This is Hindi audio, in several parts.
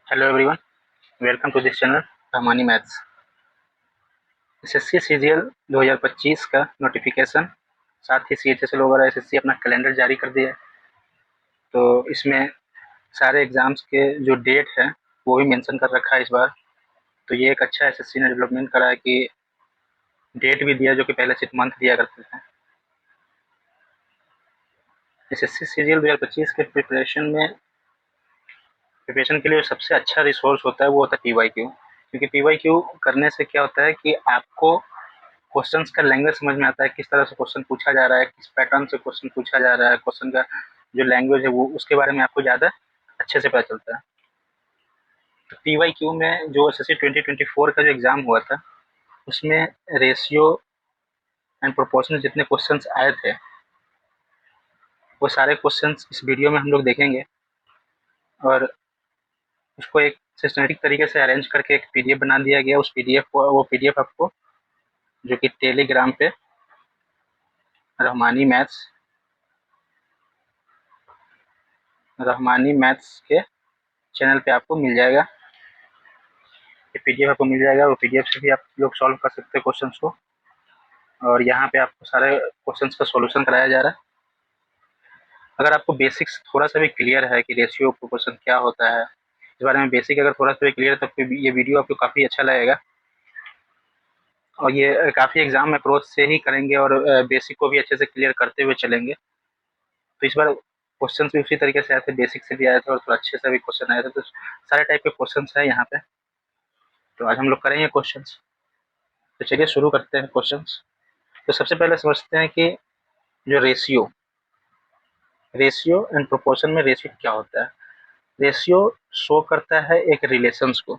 Hello everyone, welcome to this channel Rahmani maths. SSC CGL 2025 का नोटिफिकेशन, साथ ही सीएचएसएल वगैरह एसएससी अपना कैलेंडर जारी कर दिया है। तो इसमें सारे एग्ज़ाम्स के जो डेट है वो भी मेंशन कर रखा है इस बार। तो ये एक अच्छा एसएससी ने डेवलपमेंट करा है कि डेट भी दिया, जो कि पहले सिर्फ मंथ दिया करते थे। एसएससी सीजीएल 2025 के प्रिपरेशन के लिए सबसे अच्छा रिसोर्स होता है वो होता है पीवाईक्यू। क्योंकि पीवाईक्यू करने से क्या होता है कि आपको क्वेश्चंस का लैंग्वेज समझ में आता है, किस तरह से क्वेश्चन पूछा जा रहा है, किस पैटर्न से क्वेश्चन पूछा जा रहा है, क्वेश्चन का जो लैंग्वेज है वो उसके बारे में आपको ज़्यादा अच्छे से पता चलता है। तो पीवाईक्यू में जो एसएससी 2024 का जो एग्ज़ाम हुआ था उसमें रेशियो एंड प्रोपोर्शन जितने क्वेश्चंस आए थे वो सारे क्वेश्चंस इस वीडियो में हम लोग देखेंगे और उसको एक सिस्टमेटिक तरीके से अरेंज करके एक पीडीएफ बना दिया गया। उस पीडीएफ को वो पीडीएफ आपको जो कि टेलीग्राम पे रहमानी मैथ्स के चैनल पे आपको मिल जाएगा। ये पीडीएफ आपको मिल जाएगा, वो पीडीएफ से भी आप लोग सॉल्व कर सकते हैं क्वेश्चंस को। और यहाँ पे आपको सारे क्वेश्चंस का सॉल्यूशन कराया जा रहा है। अगर आपको बेसिक्स थोड़ा सा भी क्लियर है कि रेशियो प्रोपोर्शन क्या होता है, इस बारे में बेसिक अगर थोड़ा सा भी क्लियर है तो ये वीडियो आपको काफ़ी अच्छा लगेगा। और ये काफ़ी एग्जाम अप्रोच से ही करेंगे और बेसिक को भी अच्छे से क्लियर करते हुए चलेंगे। तो इस बार क्वेश्चन भी उसी तरीके से आए थे, बेसिक से भी आए थे और थोड़ा अच्छे से भी क्वेश्चन आए थे। तो सारे टाइप के क्वेश्चन है यहाँ पे। तो आज हम लोग करेंगे क्वेश्चन। तो चलिए शुरू करते हैं क्वेश्चन। तो सबसे पहले समझते हैं कि जो रेशियो एंड प्रोपोर्शन में रेशियो क्या होता है। रेशियो शो करता है एक रिलेशंस को,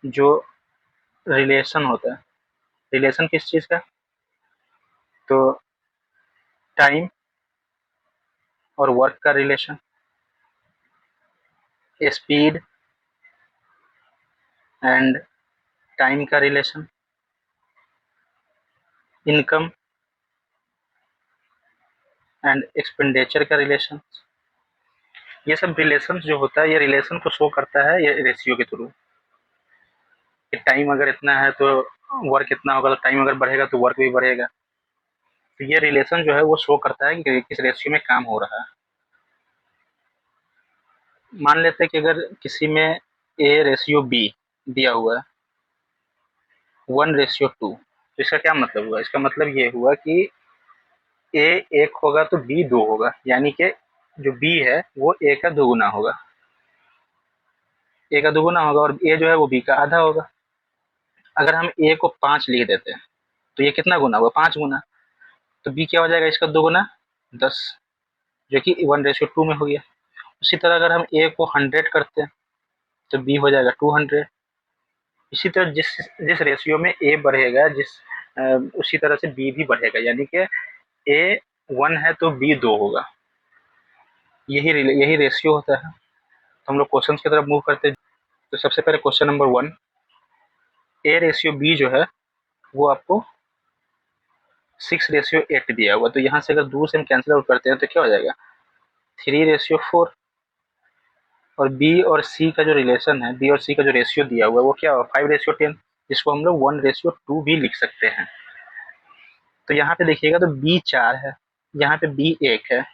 जो रिलेशन होता है। रिलेशन किस चीज़ का? तो टाइम और वर्क का रिलेशन, स्पीड एंड टाइम का रिलेशन, इनकम एंड एक्सपेंडिचर का रिलेशन। ये सब रिलेशन जो होता है, ये रिलेशन को शो करता है ये रेशियो के थ्रू। कि टाइम अगर इतना है तो वर्क इतना होगा, तो टाइम अगर बढ़ेगा तो वर्क भी बढ़ेगा। तो ये रिलेशन जो है वो शो करता है कि किस रेशियो में काम हो रहा है। मान लेते हैं कि अगर किसी में ए रेशियो बी दिया हुआ है 1:2, तो इसका क्या मतलब हुआ? इसका मतलब ये हुआ कि ए 1 होगा तो बी 2 होगा, यानी कि जो बी है वो ए का दोगुना होगा। ए का दोगुना होगा और ए जो है वो बी का आधा होगा। अगर हम ए को 5 लिख देते हैं तो ये कितना गुना हुआ? 5 गुना। तो बी क्या हो जाएगा इसका दोगुना? 10, जो कि 1:2 में हो गया। उसी तरह अगर हम ए को 100 करते हैं तो बी हो जाएगा 200। इसी तरह जिस जिस रेशियो में ए बढ़ेगा, उसी तरह से बी भी बढ़ेगा, यानी कि ए 1 है तो बी 2 होगा। यही रेशियो होता है। तो हम लोग क्वेश्चन की तरफ मूव करते हैं। तो सबसे पहले question number 1, A ratio B जो है वो आपको 6:8 दिया हुआ। तो यहाँ से अगर 2 से हम कैंसिल आउट करते हैं तो क्या हो जाएगा? 3:4। और बी और सी का जो रिलेशन है, बी और सी का जो रेशियो दिया हुआ है वो क्या होगा? 5:10, जिसको हम लोग 1:2 भी लिख सकते हैं। तो यहाँ पे देखिएगा तो बी 4 है, यहाँ पे बी 1 है।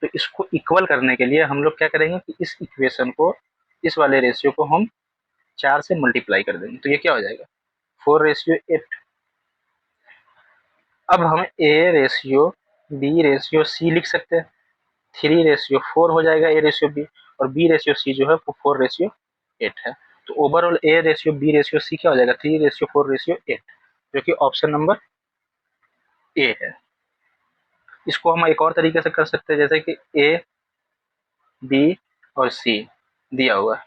तो इसको इक्वल करने के लिए हम लोग क्या करेंगे कि इस इक्वेशन को, इस वाले रेशियो को हम 4 से मल्टीप्लाई कर देंगे। तो ये क्या हो जाएगा? 4:8। अब हम A ratio B ratio C लिख सकते हैं। 3:4 हो जाएगा ए रेशियो बी, और बी रेशियो सी जो है वो 4:8 है। तो overall A ratio B ratio C क्या हो जाएगा? 3:4:8, जो कि ऑप्शन नंबर ए है। इसको हम एक और तरीके से कर सकते हैं, जैसे कि ए बी और सी दिया हुआ है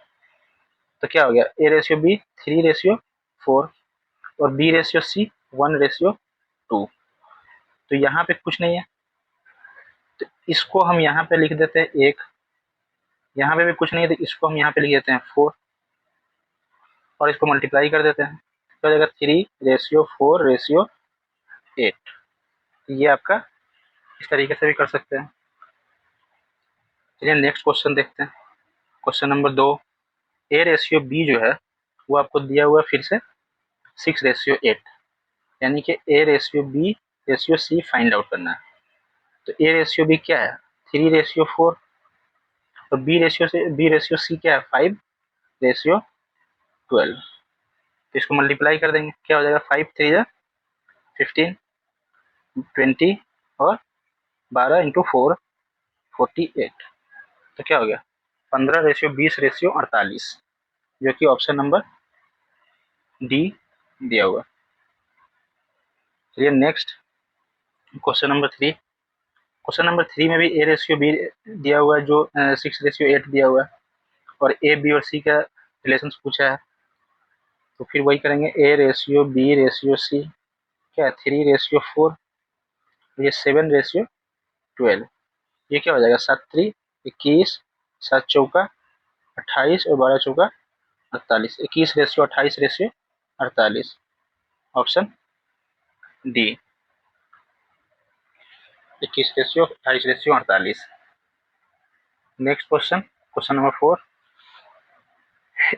तो क्या हो गया? ए रेशियो बी 3:4 और बी रेशियो सी 1:2। तो यहाँ पे कुछ नहीं है तो इसको हम यहाँ पे लिख देते हैं 1। यहाँ पे भी कुछ नहीं है तो इसको हम यहाँ पे लिख देते हैं 4 और इसको मल्टीप्लाई कर देते हैं तो जाएगा 3:4:8। ये आपका इस तरीके से भी कर सकते हैं। चलिए नेक्स्ट क्वेश्चन देखते हैं। Question number 2, A ratio B जो है वो आपको दिया हुआ है फिर से 6:8, यानी कि A ratio B ratio C find out करना है। तो ए रेशियो बी क्या है 3:4 और बी रेशियो सी क्या है 5:12। तो इसको मल्टीप्लाई कर देंगे, क्या हो जाएगा 5 3 जा 15, 20 और 12 इंटू 4 48। तो क्या हो गया 15:20:48, जो कि ऑप्शन नंबर डी दिया हुआ। चलिए next question number 3। Question number 3 में भी ए रेशियो बी दिया हुआ है जो 6:8 दिया हुआ है, और ए बी और सी का रिलेशन पूछा है। तो फिर वही करेंगे, A ratio B ratio C क्या है 3:4, ये 7:12। ये क्या हो जाएगा 7 3 21, 7 चौका 28 और 12 चौका 48, 21:28:48, option D 21:28:48। Next question, question number 4,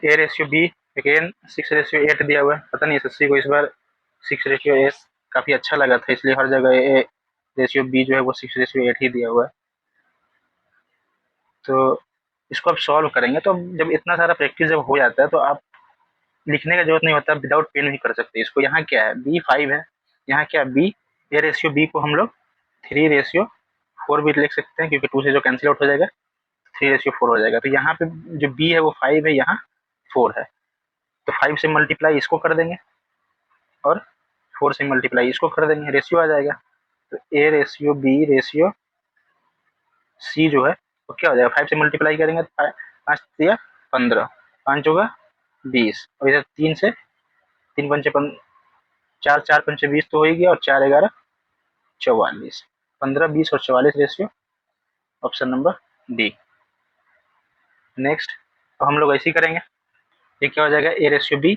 A ratio B again 6:8 दिया हुआ है। पता नहीं एसएससी को इस बार 6:8 काफी अच्छा लगा था, इसलिए हर जगह ए रेशियो बी जो है वो 6:8 ही दिया हुआ है। तो इसको आप सॉल्व करेंगे, तो जब इतना सारा प्रैक्टिस जब हो जाता है तो आप लिखने का जरूरत नहीं होता, विदाउट पेन भी कर सकते हैं इसको। यहाँ क्या है बी 5 है, यहाँ क्या बी ए रेशियो बी को हम लोग 3:4 भी लिख सकते हैं, क्योंकि 2 से जो कैंसिल आउट हो जाएगा 3:4 हो जाएगा। तो यहाँ पे जो बी है वो 5 है, यहाँ 4 है, तो 5 से मल्टीप्लाई इसको कर देंगे और 4 से मल्टीप्लाई इसको कर देंगे, रेशियो आ जाएगा। तो A ratio B ratio C जो है वो क्या हो जाएगा 5 से मल्टीप्लाई करेंगे तो 5 दिया 15, 5 होगा 20, और इधर 3 से 3 पंचे 4 4 पंचे 20 तो हो ही गया, और 4 11 44, 15 20 और 44 ratio, option number D. Next तो हम लोग ऐसे ही करेंगे, ये क्या हो जाएगा ए रेशियो बी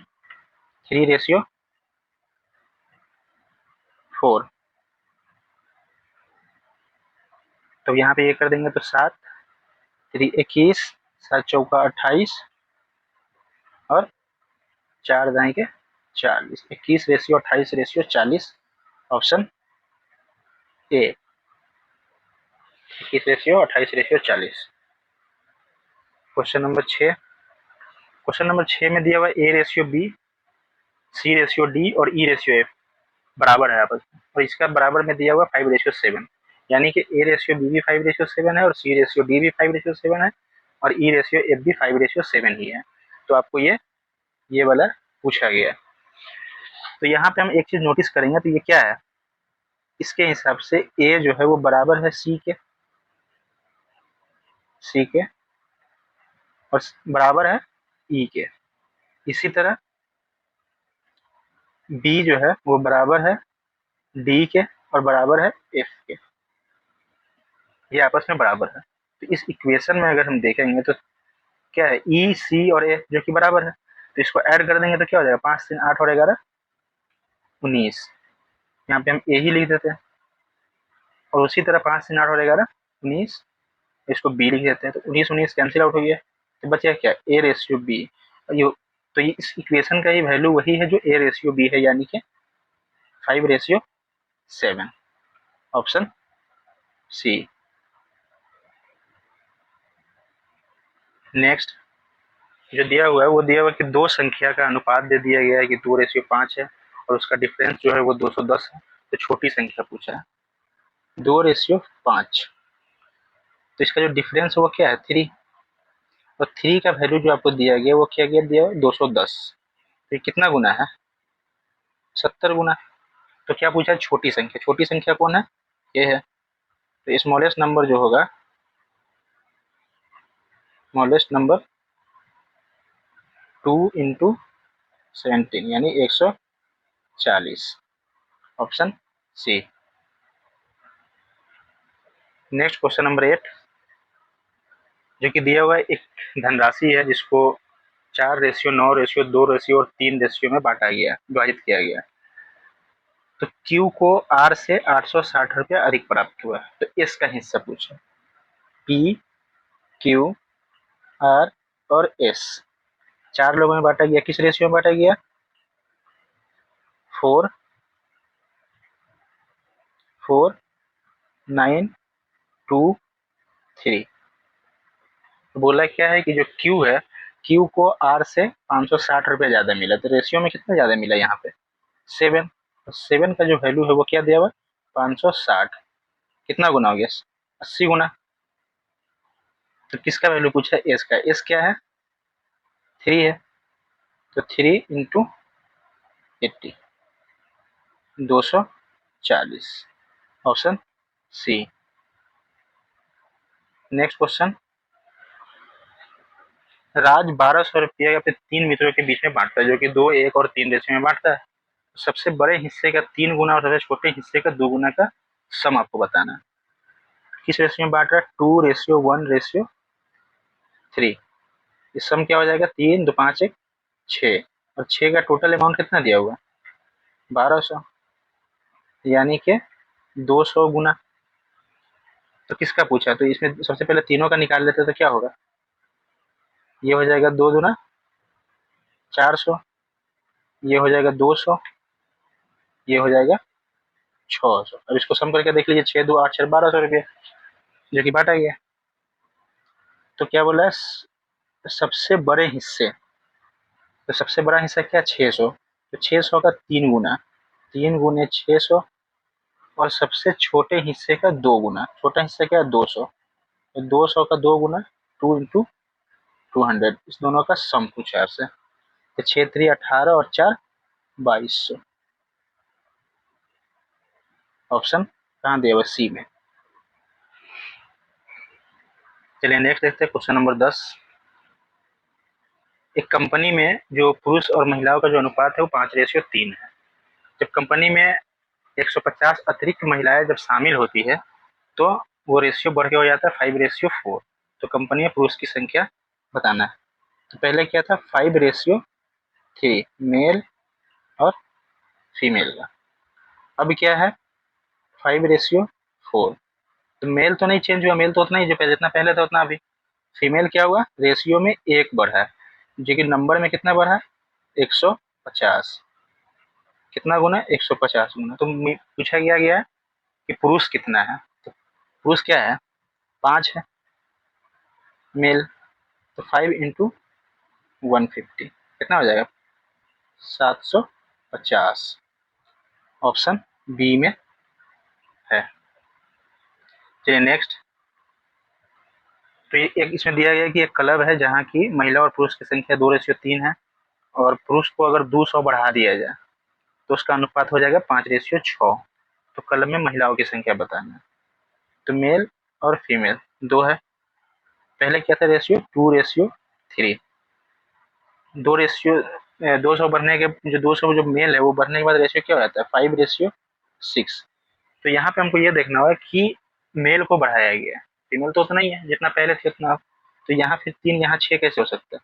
3:4, तो यहाँ पे ये कर देंगे तो 7 3 21, 7 चौका 28 और 4 दाएं के 40, 21:28:40, option A 21:28:40। Question number 6, question number 6 में दिया हुआ A ratio B C ratio D और ई रेशियो एफ बराबर है आपस में, और इसका बराबर में दिया हुआ 5:7, यानी कि ए रेशियो बी भी 5:7 है और सी रेशियो डी भी 5:7 है और ई रेशियो एफ भी 5:7 ही है। तो आपको ये वाला पूछा गया। तो यहाँ पे हम एक चीज नोटिस करेंगे, तो ये क्या है, इसके हिसाब से ए जो है वो बराबर है सी के और बराबर है ई के। इसी तरह बी जो है वो बराबर है डी के और बराबर है एफ के, ये आपस में बराबर है। तो इस इक्वेशन में अगर हम देखेंगे तो क्या है ई सी और एफ जो कि बराबर है, तो इसको ऐड कर देंगे तो क्या हो जाएगा 5 3 8 और 11 19, यहाँ पे हम ए ही लिख देते हैं, और उसी तरह 5 3 8 और 11 19, इसको बी लिख देते हैं, तो 19 19 कैंसिल आउट हो गया, तो बचा क्या ए रेशियो बी। तो ये इस इक्वेशन का ही वैल्यू वही है जो ए रेशियो बी है, यानी कि 5:7, ऑप्शन सी। नेक्स्ट जो दिया हुआ है वो दिया हुआ है कि दो संख्या का अनुपात दे दिया गया है कि 2:5 है और उसका डिफरेंस जो है वो 210 है, तो छोटी संख्या पूछा है 2:5, तो इसका जो डिफरेंस है वो क्या है 3, और 3 का वैल्यू जो आपको दिया गया वो क्या दिया है 210, तो कितना गुना है 70 गुना। तो क्या पूछा है छोटी संख्या कौन है ये है, तो स्मॉलेस्ट नंबर जो होगा स्मॉलेस्ट नंबर 2 इंटू 17 यानी 140, option C. Next question number 8, जो कि दिया हुआ है एक धनराशि है जिसको 4:9 2 और 3 रेशियो में बांटा गया विभाजित किया गया। तो Q को R से 860 रुपया अधिक प्राप्त हुआ, तो S का हिस्सा पूछा P Q R और एस, 4 लोगों में बांटा गया। किस रेशियो में बांटा गया? 4 4 9 2 3। बोला क्या है कि जो क्यू है, क्यू को आर से 560 रुपये ज्यादा मिला, तो रेशियो में कितना ज्यादा मिला यहाँ पे? 7। 7 का जो वैल्यू है वो क्या दिया हुआ? 560। कितना गुना हो गया? 80 गुना। तो किसका वैल्यू पूछा है? एस का। एस क्या है? 3 है, तो 3 into 80, 240। Option C. Next question, Raj 1200 रुपया अपने 3 मित्रों के बीच में बांटता है, जो कि 2, 1 और 3 रेशियो में बांटता है। सबसे बड़े हिस्से का 3 गुना और सबसे छोटे हिस्से का 2 गुना का सम आपको बताना है। किस रेशियो में बांट रहा है? 2:1:3। इस सम क्या हो जाएगा? 3 2 5 1 6, और 6 का टोटल अमाउंट कितना दिया हुआ? 1200, यानी कि 200 गुना। तो किसका पूछा? तो इसमें सबसे पहले तीनों का निकाल लेते तो क्या होगा? ये हो जाएगा 2 दूना 400, ये हो जाएगा 200, ये हो जाएगा 600। अब इसको सम करके देख लीजिए, 6 2 8 6 1200 रुपये, जो कि बांटा गया। तो क्या बोला है? सबसे बड़े हिस्से, तो सबसे बड़ा हिस्सा क्या? 600, तो 600 का 3 गुना, 3 गुने 600, और सबसे छोटे हिस्से का 2 गुना। छोटा हिस्सा क्या है? 200, तो 200 का 2 गुना, 2 इंटू 200, इस दोनों का सम पूछा है आपसे। तो 6 3 18 और 4 2200। ऑप्शन कहाँ दिया हुआ? सी में। चलिए नेक्स्ट देखते हैं क्वेश्चन नंबर 10। एक कंपनी में जो पुरुष और महिलाओं का जो अनुपात है वो 5:3 है। जब कंपनी में 150 अतिरिक्त महिलाएं जब शामिल होती है तो वो रेशियो बढ़ के हो जाता है 5:4। तो कंपनी में पुरुष की संख्या बताना है। तो पहले क्या था? 5:3 मेल और फीमेल का। अब क्या है? 5:4। तो मेल तो नहीं चेंज हुआ, मेल तो उतना ही जो जितना पहले था उतना अभी। फीमेल क्या हुआ? रेशियो में 1 बढ़ा है, जो कि नंबर में कितना बढ़ा है? 150। कितना गुना? 150 गुना। तो पूछा गया है कि पुरुष कितना है। तो पुरुष क्या है? 5 है मेल, तो 5 इंटू 150 कितना हो जाएगा? 750। ऑप्शन बी में है। चलिए नेक्स्ट। तो एक इसमें दिया गया कि एक क्लब है जहाँ की महिला और पुरुष की संख्या 2:3 है, और पुरुष को अगर 200 बढ़ा दिया जाए तो उसका अनुपात हो जाएगा 5:6। तो क्लब में महिलाओं की संख्या बताना है। तो मेल और फीमेल 2 है। पहले क्या था रेशियो? 2:3। 200 बढ़ने के जो 200 जो मेल है वो बढ़ने के बाद रेशियो क्या हो जाता है? 5:6। तो यहाँ पे हमको ये देखना होगा कि मेल को बढ़ाया गया, फीमेल तो उतना ही है जितना पहले थी उतना। तो यहाँ फिर 3, यहाँ 6 कैसे हो सकता है?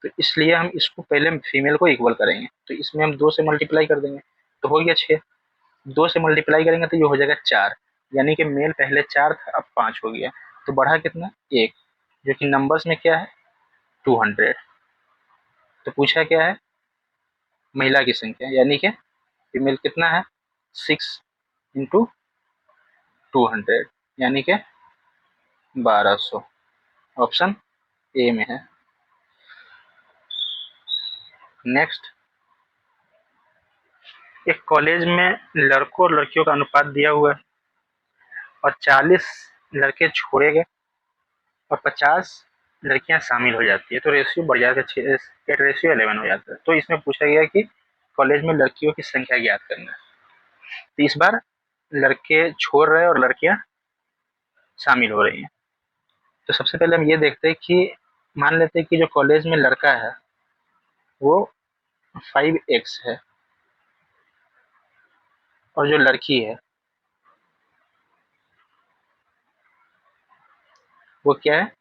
तो इसलिए हम इसको पहले फीमेल को इक्वल करेंगे, तो इसमें हम 2 से मल्टीप्लाई कर देंगे, तो हो गया 6। 2 से मल्टीप्लाई करेंगे तो ये हो जाएगा 4, यानी कि मेल पहले 4 था अब 5 हो गया। तो बढ़ा कितना? 1, जो कि नंबर्स में क्या है? 200। तो पूछा क्या है? महिला की संख्या, यानी कि फीमेल कितना है? 6 इंटू 200, यानी कि 1200। ऑप्शन ए में है। नेक्स्ट, एक कॉलेज में लड़कों और लड़कियों का अनुपात दिया हुआ है और 40 लड़के छोड़े गए और 50 लड़कियां शामिल हो जाती है, तो रेशियो बढ़ जाता है, 8:11 हो जाता है। तो इसमें पूछा गया कि कॉलेज में लड़कियों की संख्या ज्ञात करना है। तो इस बार लड़के छोड़ रहे हैं और लड़कियां शामिल हो रही हैं। तो सबसे पहले हम ये देखते हैं कि मान लेते हैं कि जो कॉलेज में लड़का है वो 5x है, और जो लड़की है वो क्या है?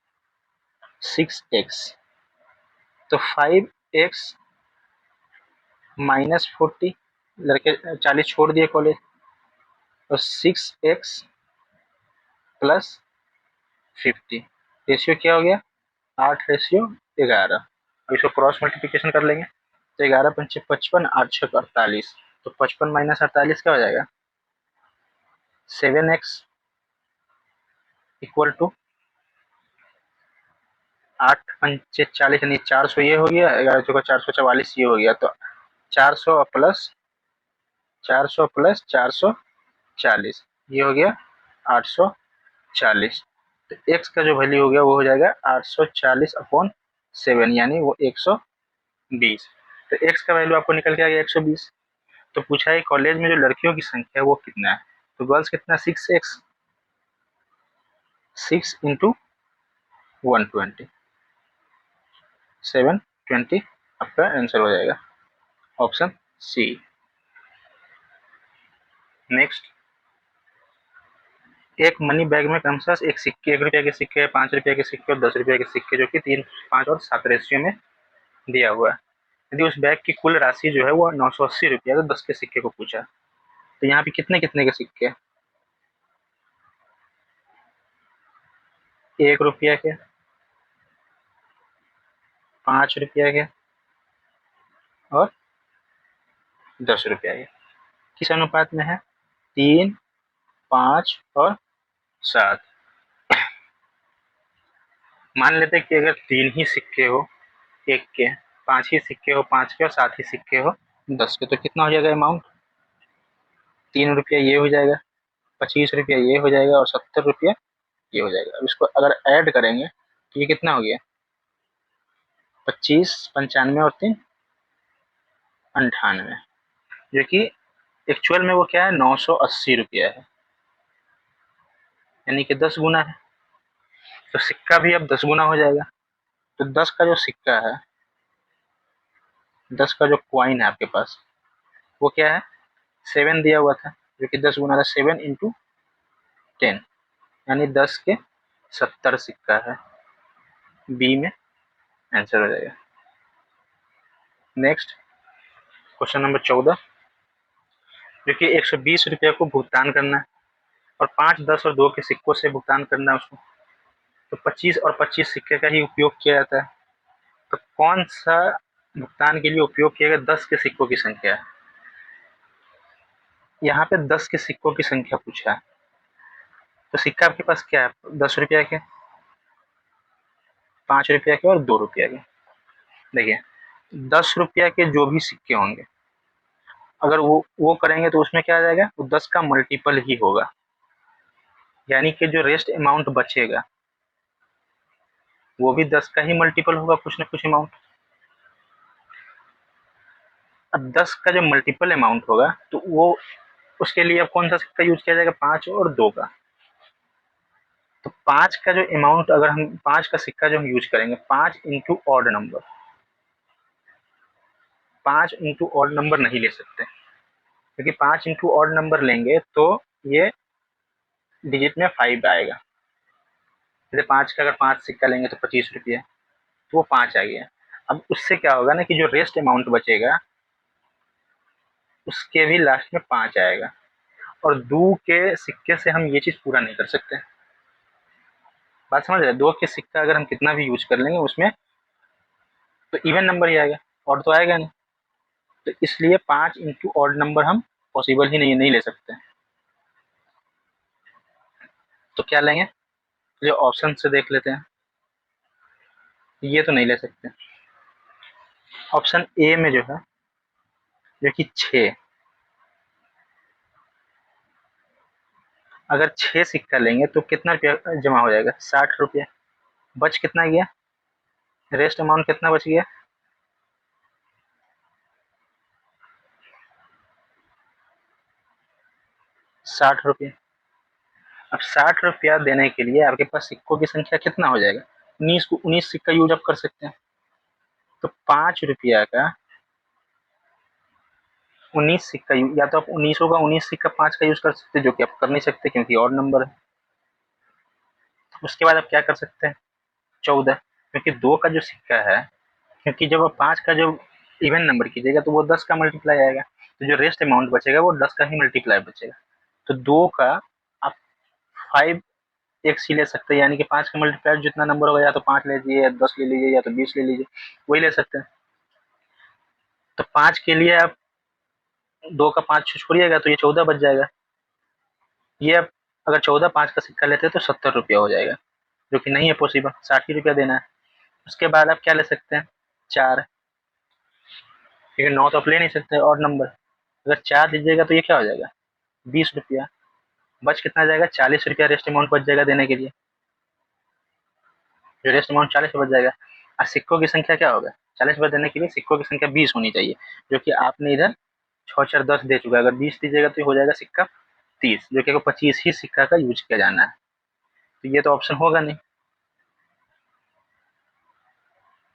6x। तो 5x माइनस 40, लड़के 40 छोड़ दिए कॉलेज, और 6x प्लस 50, रेशियो क्या हो गया? 8:1। 11। अब इसको क्रॉस मल्टीप्लिकेशन कर लेंगे तो 11 पंचे 55, 8 छः 48, तो 55 माइनस 48 क्या हो जाएगा 7x इक्वल टू 8 पंचे 40 यानी 400 ये हो गया, 11 चौका 444 ये हो गया, तो 400 प्लस 440 ये हो गया 840। तो x का जो वैल्यू हो गया वो हो जाएगा 840 अपॉन 7 यानी वो 120। तो x का वैल्यू आपको निकल के आ गया 120। तो पूछा है कॉलेज में जो लड़कियों की संख्या है वो कितना है, तो गर्ल्स कितना 6x, 6 इंटू 120, 720 आपका आंसर हो जाएगा ऑप्शन सी। नेक्स्ट, एक मनी बैग में कम से कम एक सिक्के, 1 रुपया के सिक्के, 5 रुपया के सिक्के और 10 रुपया के सिक्के जो कि 3, 5 और 7 रेशियो में दिया हुआ है। यदि उस बैग की कुल राशि जो है वो 980 रुपया, तो 10 के सिक्के को पूछा, तो यहाँ पे कितने कितने के सिक्के, 1 रुपया के, 5 रुपया के और 10 रुपया के, किस अनुपात में है 3, 5 और 7। मान लेते हैं कि अगर 3 ही सिक्के हो 1 के, 5 ही सिक्के हो 5 के और 7 ही सिक्के हो 10 के, तो कितना हो जाएगा अमाउंट 3 रुपया ये हो जाएगा, 25 रुपया ये हो जाएगा और 70 रुपया ये हो जाएगा। अब इसको अगर ऐड करेंगे तो ये कितना हो गया 25, 95 और 3 98, जो कि एक्चुअल में वो क्या है 980 रुपया है, यानी कि 10 गुना है। तो सिक्का भी अब 10 गुना हो जाएगा। तो 10 का जो सिक्का है, 10 का जो क्वाइन है आपके पास वो क्या है 7 दिया हुआ था, जो कि 10 गुना था, 7 इंटू 10 यानी 10 के 70 सिक्का है, बी में आंसर हो जाएगा। नेक्स्ट, क्वेश्चन नंबर 14, जो कि 120 रुपया को भुगतान करना है और 5, 10 और 2 के सिक्कों से भुगतान करना है उसको, तो 25 और 25 सिक्के का ही उपयोग किया जाता है। तो कौन सा भुगतान के लिए उपयोग किया गया 10 के सिक्कों की संख्या है, यहाँ पे 10 के सिक्कों की संख्या पूछा है। तो सिक्का आपके पास क्या है 10 रुपया के, 5 रुपया के और 2 रुपया के। देखिए 10 रुपया के जो भी सिक्के होंगे अगर वो करेंगे तो उसमें क्या आ जाएगा वो 10 का मल्टीपल ही होगा, यानी कि जो रेस्ट अमाउंट बचेगा वो भी 10 का ही मल्टीपल होगा कुछ ना कुछ अमाउंट। अब 10 का जो मल्टीपल अमाउंट होगा तो वो उसके लिए अब कौन सा सिक्का यूज किया जाएगा 5 और 2 का। तो 5 का जो अमाउंट अगर हम 5 का सिक्का जो हम यूज करेंगे 5 into odd number, 5 into odd number नहीं ले सकते, क्योंकि 5 इंटू ऑड नंबर लेंगे तो ये डिजिट में 5 आएगा। जैसे 5 का अगर 5 सिक्का लेंगे तो 25 रुपये, तो वो 5 आ गया। अब उससे क्या होगा ना कि जो रेस्ट अमाउंट बचेगा उसके भी लास्ट में 5 आएगा, और 2 के सिक्के से हम ये चीज़ पूरा नहीं कर सकते। बात समझ रहे, 2 के सिक्का अगर हम कितना भी यूज कर लेंगे उसमें तो इवन नंबर ही आएगा, और तो आएगा नहीं। तो इसलिए 5 इंटू ऑड नंबर हम पॉसिबल ही नहीं ले सकते। तो क्या लेंगे, जो ऑप्शन से देख लेते हैं, ये तो नहीं ले सकते। ऑप्शन ए में जो है जो कि 6, अगर 6 सिक्का लेंगे तो कितना रुपया जमा हो जाएगा 60 रुपया। बच कितना गया, रेस्ट अमाउंट कितना बच गया 60 रुपया। अब 60 रुपया देने के लिए आपके पास सिक्कों की संख्या कितना हो जाएगा 19 को 19 सिक्का यूज आप कर सकते हैं। तो 5 रुपया का 19 सिक्का, या तो आप 19 का 19 सिक्का 5 का यूज कर सकते हैं, जो कि आप कर नहीं सकते क्योंकि और नंबर है। उसके बाद आप क्या कर सकते हैं 14, क्योंकि 2 का जो सिक्का है, क्योंकि जब आप 5 का जो इवन नंबर कीजिएगा तो वो 10 का मल्टीप्लाई आएगा, तो जो रेस्ट अमाउंट बचेगा वो 10 का ही मल्टीप्लाई बचेगा। तो 2 का आप 5 एक सी ले सकते हैं, यानी कि 5 का मल्टीप्लायर जितना नंबर होगा, या तो 5 ले लीजिए, या 10 ले लीजिए, या तो 20 ले लीजिए, वही ले सकते हैं। तो 5 के लिए आप 2 का 5 छोड़िएगा तो ये 14 बच जाएगा। ये आप अगर 14 5 का सिक्का लेते हैं तो 70 रुपया हो जाएगा, जो कि नहीं है पॉसिबल, 60 ही रुपया देना है। उसके बाद आप क्या ले सकते हैं, 4, क्योंकि 9 तो आप ले नहीं सकते और नंबर। अगर 4 लीजिएगा तो ये क्या हो जाएगा, 20 रुपया। बच कितना जाएगा, 40 रुपया रेस्ट अमाउंट बच जाएगा देने के लिए, जो रेस्ट अमाउंट 40 बच जाएगा। और सिक्कों की संख्या क्या होगा, 40 रुपये देने के लिए सिक्कों की संख्या 20 होनी चाहिए, जो कि आपने इधर 6 4 10 दे चुका है। अगर 20 दीजिएगा तो हो जाएगा सिक्का 30, जो कि 25 ही सिक्का का यूज किया जाना है। तो ये तो ऑप्शन होगा नहीं।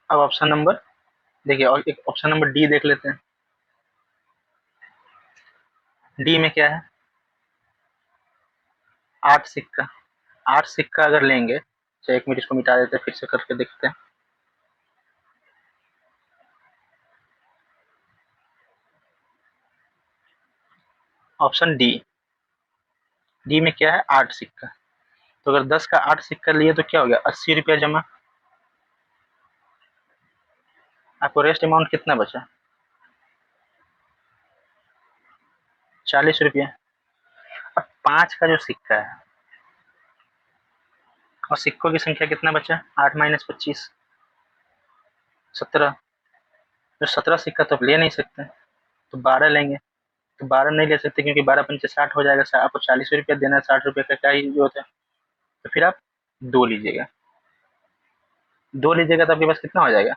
अब ऑप्शन नंबर देखिए, और एक ऑप्शन नंबर डी देख लेते हैं। डी में क्या है, 8 सिक्का। 8 सिक्का अगर लेंगे, तो 1 मिनट इसको मिटा देते हैं, फिर से करके देखते हैं। ऑप्शन डी, डी में क्या है, 8 सिक्का। तो अगर 10 का 8 सिक्का लिए तो क्या हो गया, 80 रुपया जमा। आपको रेस्ट अमाउंट कितना बचा, 40 रुपया। अब 5 का जो सिक्का है, और सिक्कों की संख्या कितना बचा, 8 माइनस 25, 17। जो 17 सिक्का तो आप ले नहीं सकते, तो 12 लेंगे। तो 12 नहीं ले सकते, क्योंकि 12 पंचे 60 हो जाएगा, आपको 40 रुपया देना है, 60 रुपये का क्या ही जरूरत है। तो फिर आप 2 लीजिएगा। 2 लीजिएगा तो आपके पास कितना हो जाएगा,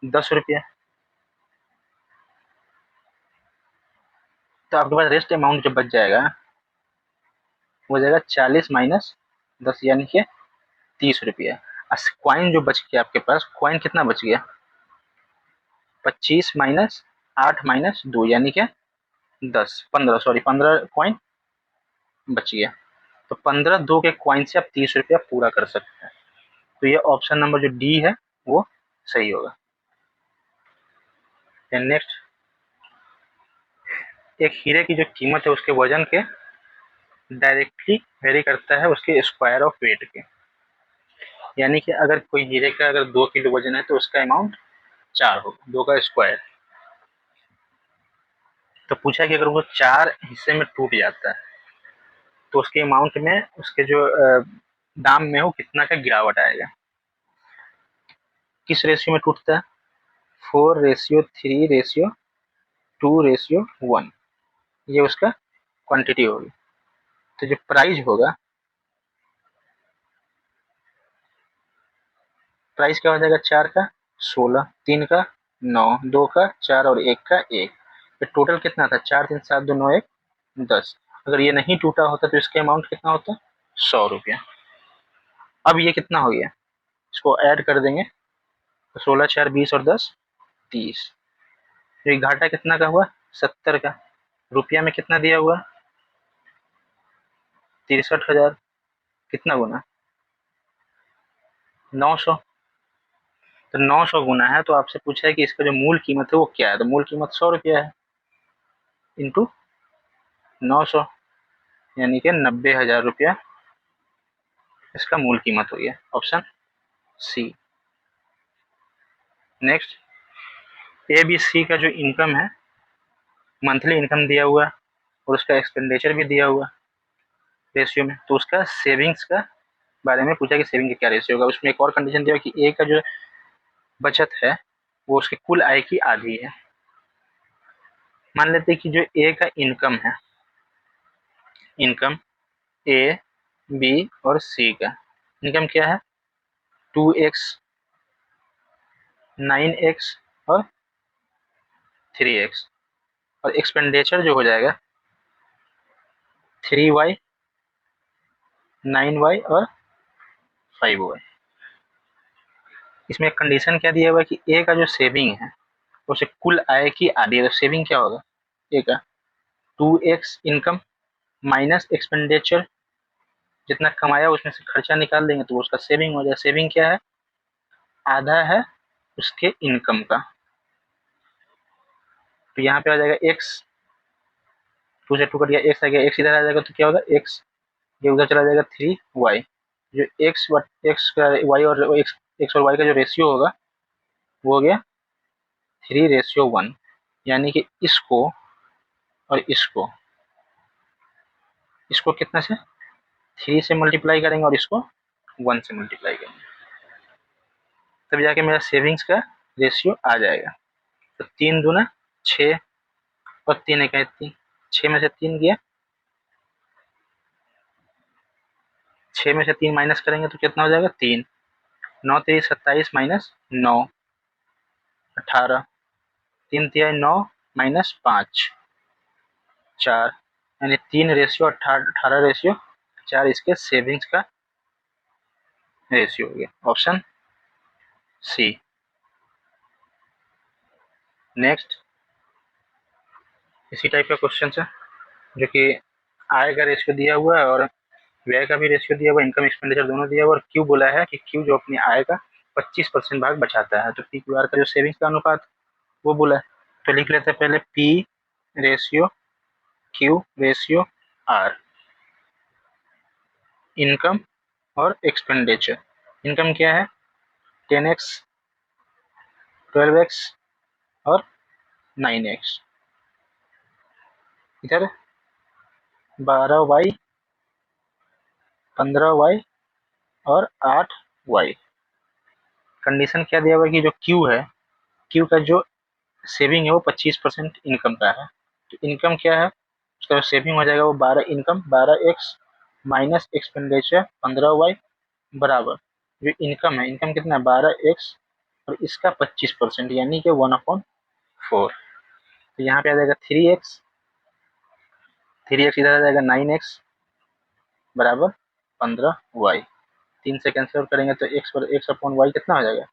10 रुपया। तो आपके पास रेस्ट अमाउंट जो बच जाएगा, वो हो जाएगा 40 माइनस 10, यानी कि 30 रुपया। कॉइन जो बच गया आपके पास, कॉइन कितना बच गया, 25 माइनस 8 माइनस 2, यानी कि 10, 15, सॉरी 15 कॉइन बच गया। तो 15 2 के कॉइन से आप 30 रुपया पूरा कर सकते हैं। तो ये ऑप्शन नंबर जो डी है वो सही होगा। नेक्स्ट, एक हीरे की जो कीमत है उसके वजन के डायरेक्टली वेरी करता है उसके स्क्वायर ऑफ वेट के। यानी कि अगर कोई हीरे का अगर 2 किलो वजन है तो उसका अमाउंट 4 होगा, 2 का स्क्वायर। तो पूछा कि अगर वो 4 हिस्से में टूट जाता है तो उसके अमाउंट में, उसके जो दाम में वो कितना का गिरावट आएगा। किस रेशियो में टूटता है, 4:3:2:1, ये उसका क्वांटिटी होगी। तो जो प्राइस होगा, प्राइस क्या हो जाएगा, 4 का 16, 3 का 9, 2 का 4 और 1 का 1। तो टोटल कितना था, 4 3 7 2 9 1 10। अगर ये नहीं टूटा होता तो इसका अमाउंट कितना होता, 100 रुपया। अब ये कितना हो गया, इसको ऐड कर देंगे तो 16 4 20 और 10 30। तो घाटा कितना का हुआ, 70 का। रुपया में कितना दिया हुआ, 63,000। कितना गुना, 900। तो 900 गुना है, तो आपसे पूछा है कि इसका जो मूल कीमत है वो क्या है, तो मूल कीमत 100 रुपया है, इंटू 900, यानी कि 90,000 रुपया इसका मूल कीमत हो गया। Option C. Next, A B C का जो इनकम है, मंथली इनकम दिया हुआ और उसका एक्सपेंडिचर भी दिया हुआ रेशियो में। तो उसका सेविंग्स का बारे में पूछा कि सेविंग का क्या रेशियो होगा। उसमें एक और कंडीशन दिया कि ए का जो बचत है वो उसके कुल आय की आधी है। मान लेते हैं कि जो ए का इनकम है, इनकम ए बी और सी का इनकम क्या है, 2x 9x और 3x, और एक्सपेंडिचर जो हो जाएगा 3y 9y और 5y। इसमें एक कंडीशन क्या दिया हुआ है कि ए का जो सेविंग है उसे कुल आय की आधी है। तो सेविंग क्या होगा, ए का 2x इनकम माइनस एक्सपेंडिचर, जितना कमाया उसमें से खर्चा निकाल देंगे तो उसका सेविंग हो जाएगा। सेविंग क्या है, आधा है उसके इनकम का। तो यहाँ पे आ जाएगा x, 2 से 2 कट गया, x आ गया, x इधर आ जाएगा तो क्या होगा x, ये उधर चला जाएगा 3y, जो एक्स का वाई और एक्स और वाई का जो रेशियो होगा वो हो गया 3:1, यानी कि इसको और इसको कितना से 3 से मल्टीप्लाई करेंगे और इसको 1 से मल्टीप्लाई करेंगे, तब जाके मेरा सेविंग्स का रेशियो आ जाएगा। तो 3 दूना 6 और 3 एक 3, 6 में से 3 गया, 6 में से 3 माइनस करेंगे तो कितना हो जाएगा 3, 9 3 27 माइनस 9 18, 3 3 9 माइनस 5 4, यानी 3:18:4 इसके सेविंग्स का रेशियो हो गया, ऑप्शन सी। नेक्स्ट इसी टाइप का क्वेश्चन है जो कि आय का रेशियो दिया हुआ है और व्यय का भी रेशियो दिया हुआ है, इनकम एक्सपेंडिचर दोनों दिया हुआ है, और क्यू बोला है कि क्यू जो अपनी आय का 25% भाग बचाता है, तो पी क्यू आर का जो सेविंग्स का अनुपात वो बोला है। तो लिख लेते हैं पहले P ratio Q ratio R, income और एक्सपेंडिचर। इनकम क्या है 10x 12x और 9x, इधर 12y 15y और 8y। कंडीशन क्या दिया हुआ है कि जो क्यू है, क्यू का जो सेविंग है वो 25% इनकम का है, तो इनकम क्या है उसका जो सेविंग हो जाएगा वो 12 income 12x minus expenditure 15y बराबर जो इनकम है, इनकम कितना है 12x और इसका 25% यानी कि 1/4। तो यहाँ पे आ जाएगा 3x, 3x इधर आ जाएगा 9x बराबर 15y। 3 से कैंसिल करेंगे तो x पर x/y कितना हो जाएगा,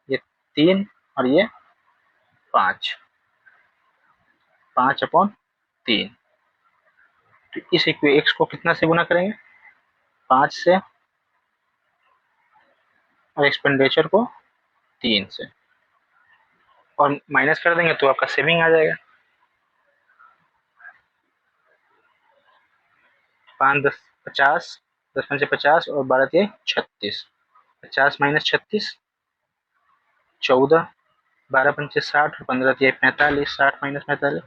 ये 3 और ये 5, 5/3। तो इस x को कितना से गुना करेंगे 5 से और एक्सपेंडिचर को 3 से और माइनस कर देंगे तो आपका सेविंग आ जाएगा। 5 10 50, 10 5 50 और 12 3 36, 50 माइनस 36 14, 12 5 60 और 15 3 45, 60 माइनस 45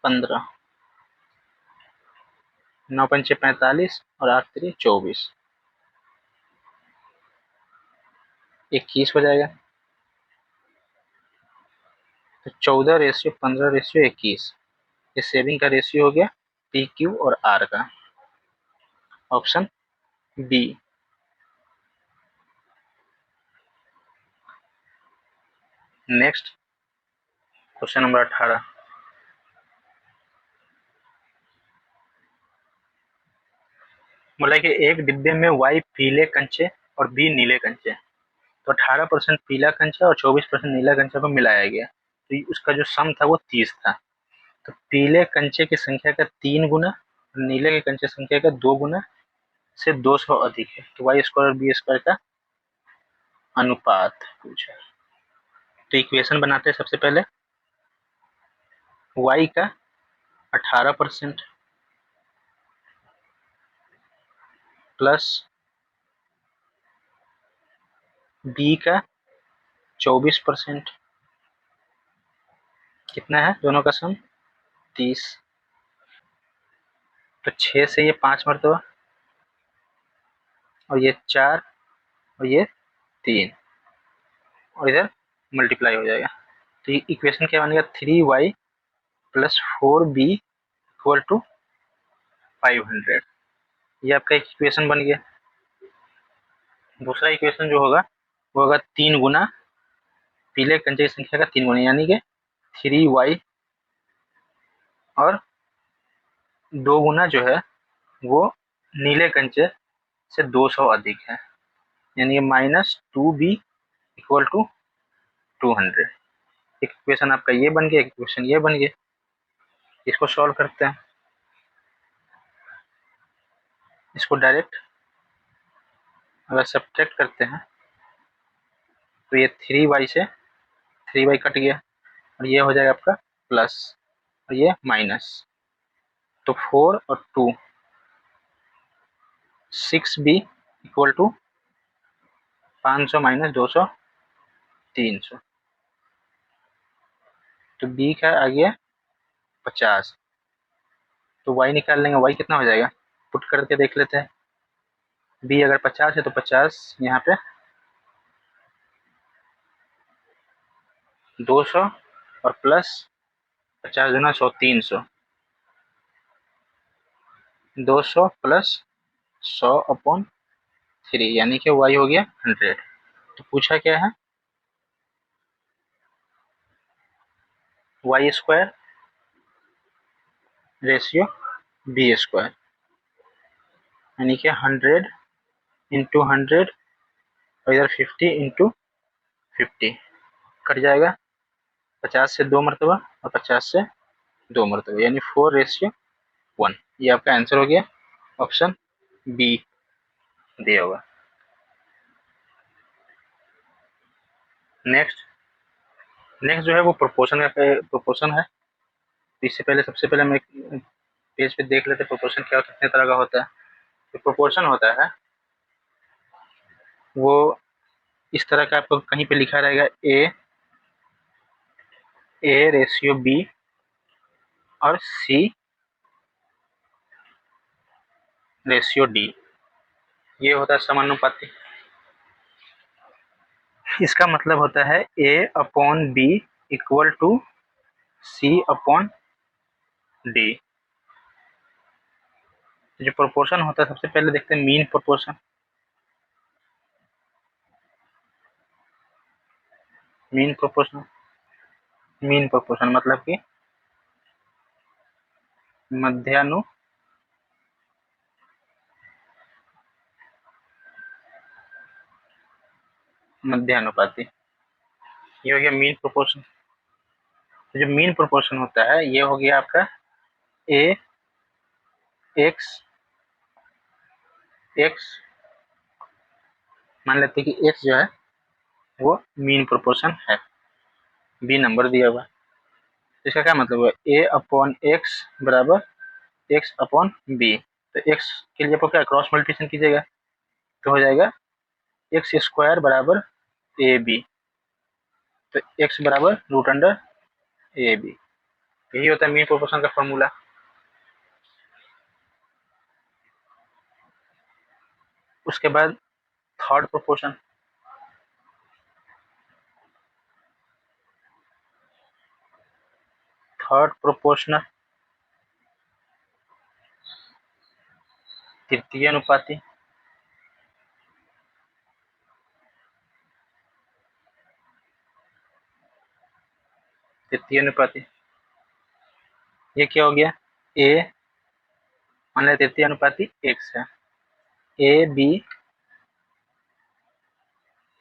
15, 9 5 45 और 8 3 24, 21 हो जाएगा। तो 14:15:21 ये सेविंग का रेशियो हो गया पी क्यू और आर का, option B. Next question number 18, बोला कि एक डिब्बे में वाई पीले कंचे और बी नीले कंचे, तो 18% पीला कंचा और 24% नीला कंचा को मिलाया गया, तो उसका जो सम था वो 30 था। तो पीले कंचे की संख्या का 3 गुना और नीले के कंचे संख्या का 2 गुना से 200 अधिक है, तो वाई स्क्वायर और बी स्क्वायर का अनुपात पूछा। तो इक्वेशन बनाते हैं सबसे पहले, y का 18% प्लस b का 24%, कितना है दोनों का सम 30। तो 6 से ये 5 मरतबा और ये 4 और ये 3 और इधर मल्टीप्लाई हो जाएगा। तो ये इक्वेशन क्या बनेगा 3y plus 4b equal to 500, ये आपका इक्वेशन बन गया। दूसरा इक्वेशन जो होगा वो होगा 3 गुना पीले कंचे की संख्या का 3 गुना, यानी कि 3y और 2 गुना जो है वो नीले कंचे से 200 अधिक है, यानी -2b इक्वल टू 200। एक इक्वेशन आपका ये बन गया, एक इक्वेशन ये बन गया। इसको सॉल्व करते हैं, इसको डायरेक्ट अगर सब्ट्रैक्ट करते हैं तो ये 3y से 3y कट गया और ये हो जाएगा आपका प्लस और ये माइनस, तो 4 और 2 6b इक्वल टू 500 माइनस 200 300। तो b का आ गया 50। तो y निकाल लेंगे, y कितना हो जाएगा, पुट करके देख लेते हैं। b अगर 50 है तो 50 यहाँ पे 200 और प्लस 50 गुना 100 300, 200 प्लस 100/3 यानी कि y हो गया 100। तो पूछा क्या है, y square ratio b square, यानी कि 100 इंटू 100 और इधर 50 इंटू 50 कट जाएगा। 50 से 2 मरतबा और 50 से 2 मरतबा, यानी 4:1। ये आपका आंसर हो गया, ऑप्शन बी दिया होगा। नेक्स्ट जो है वो प्रोपोर्शन है। इससे पहले सबसे पहले हम एक पेज पे देख लेते हैं प्रोपोर्शन क्या कितने तरह का होता है। तो प्रोपोर्शन होता है वो इस तरह का, आपको कहीं पे लिखा रहेगा ए रेशियो बी और सी रेशियो डी, ये होता है समानुपाती। इसका मतलब होता है A/B इक्वल टू C/D। जो प्रोपोर्शन होता है सबसे पहले देखते हैं मीन प्रोपोर्शन। मीन प्रोपोर्शन मतलब कि मध्यानुपाती, ये हो गया मीन प्रोपोर्शन। तो जो मीन प्रोपोर्शन होता है ये हो गया आपका ए एक्स, मान लेते हैं कि एक्स जो है वो मीन प्रोपोर्शन है, बी नंबर दिया हुआ। तो इसका क्या मतलब है, A/X बराबर X/B। तो एक्स के लिए आपको क्या क्रॉस मल्टीप्लिकेशन कीजिएगा तो हो जाएगा एक्स स्क्वायर बराबर AB। तो एक्स बराबर √AB, यही होता है मीन प्रोपोर्शन का फॉर्मूला। उसके बाद थर्ड प्रोपोर्शन, तृतीय अनुपाती। ये क्या हो गया, ए मान लिया तृतीय अनुपाती एक्स है, AB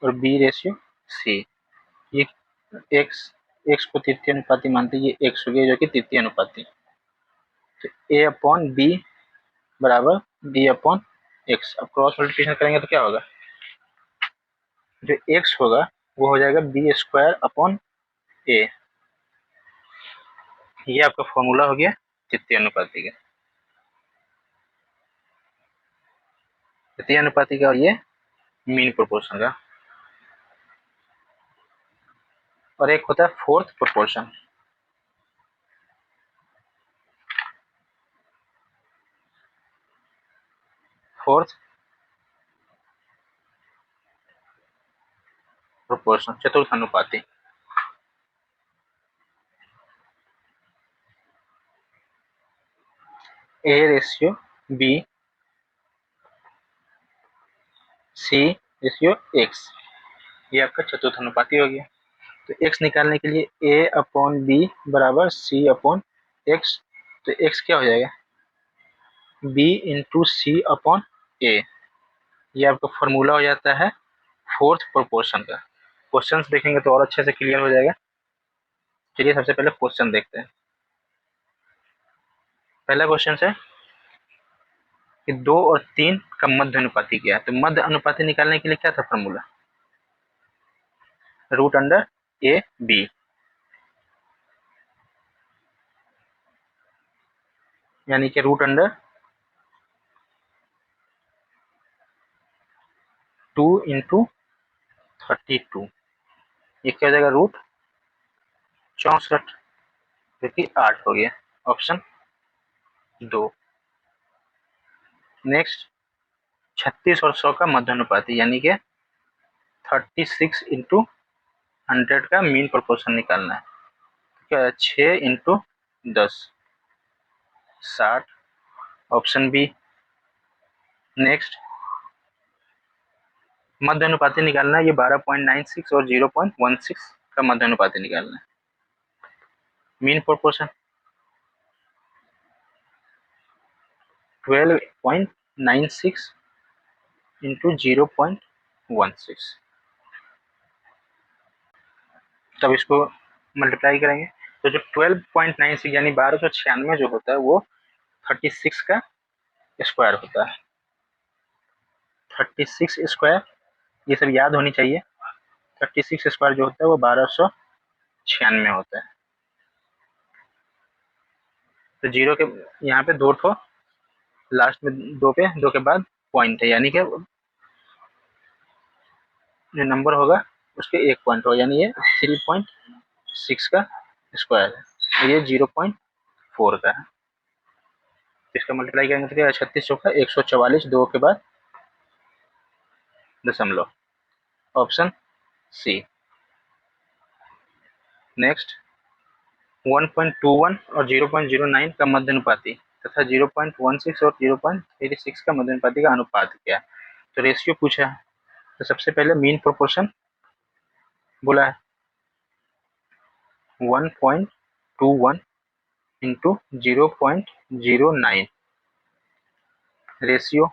और B रेशियो C। ये एक्स को तृतीय अनुपाती मानते हैं, ये एक्स हो गया जो कि तृतीय अनुपाती। तो A/B बराबर B/X। अब क्रॉस मल्टीप्लिकेशन करेंगे तो क्या होगा, जो x होगा वो हो जाएगा B²/A। ये आपका फॉर्मूला हो गया तृतीय अनुपाती का। तृतीय अनुपाती का और ये मीन प्रोपोर्शन का। और एक होता है फोर्थ प्रोपोर्शन। चतुर्थ अनुपाती। A ratio B, C ratio X, ये आपका चतुर्थ अनुपाती हो गया। तो x निकालने के लिए A/B बराबर C/X। तो x क्या हो जाएगा, B इंटू C/A। ये आपका फॉर्मूला हो जाता है फोर्थ प्रोपोर्शन का। क्वेश्चंस देखेंगे तो और अच्छे से क्लियर हो जाएगा। चलिए सबसे पहले क्वेश्चन देखते हैं। पहला क्वेश्चन है कि 2 और 3 का मध्य अनुपाती क्या है। तो मध्य अनुपाती निकालने के लिए क्या था फॉर्मूला, √A/B, यानी कि √A 2 इंटू 32, ये क्या हो जाएगा रूट 64, जो कि 8 हो गया, ऑप्शन 2। नेक्स्ट 36 और 100 का मध्यानुपाती, यानी कि 36 इंटू 100 का मीन प्रोपोर्शन निकालना है। क्या है 6 इंटू 10, 60, ऑप्शन बी। नेक्स्ट मध्यानुपाती निकालना है, ये 12.96 और 0.16 का मध्यानुपाती निकालना है। मीन प्रोपोर्शन 12.96 इंटू 0.16, तब इसको मल्टीप्लाई करेंगे तो जो 12.96 यानी 1296 जो होता है वो 36 का स्क्वायर होता है। 36 स्क्वायर, ये सब याद होनी चाहिए। 36 स्क्वायर जो होता है वो 1296 होता है। तो जीरो के यहाँ पे 2 ठो लास्ट में, 2 पे 2 के बाद पॉइंट है, यानी कि जो नंबर होगा उसके एक पॉइंट होगा, यानी ये 3.6 का स्क्वायर है, ये 0.4 का है। इसका मल्टीप्लाई करेंगे तो क्या 36 चौका 144, 2 के बाद दशमलव, ऑप्शन सी। नेक्स्ट 1.21 और 0.09 का मध्यानुपाती तथा 0.16 और 0.36 का मध्यानुपाती का अनुपात क्या है। तो रेशियो पूछा है, तो सबसे पहले मीन प्रोपोर्शन बोला है 1.21 इंटू 0.09, रेशियो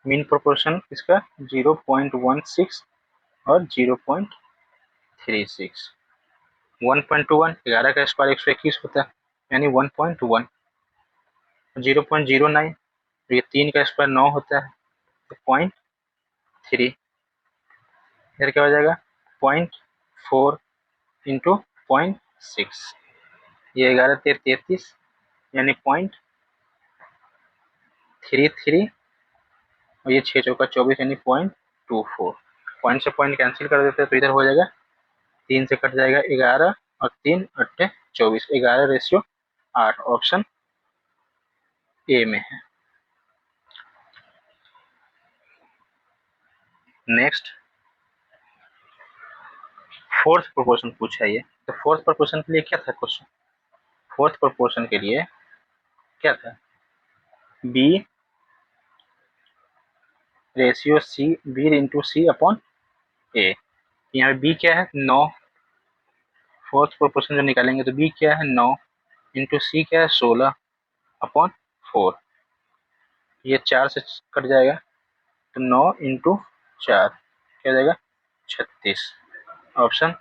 मीन प्रोपोर्शन इसका 0.16 और 0.36। 1.21 11 का स्क्वायर 121 होता है, यानी 1.1। 0.09 तो ये 3 का स्क्वायर 9 होता है, तो 0.3। इधर क्या हो जाएगा 0.4 इंटू 0.6, ये 11 33, यानी 0.33, और ये 6 चौका 24, यानी 0.24। पॉइंट से पॉइंट कैंसिल कर देते हैं तो इधर हो जाएगा 3 से कट जाएगा 11 और 3 अट्ठे 24, 11:8, ऑप्शन ए में है। नेक्स्ट फोर्थ प्रोपोर्शन पूछा है ये, तो फोर्थ प्रोपोर्शन के लिए क्या था क्वेश्चन, फोर्थ प्रोपोर्शन के लिए क्या था, B ratio C, B into C upon A. यहाँ बी क्या है 9, फोर्थ प्रोपोर्शन जो निकालेंगे तो बी क्या है 9 इंटू सी क्या है 16 अपॉन 4, ये 4 से कट जाएगा तो 9 इंटू 4 क्या हो जाएगा 36, ऑप्शन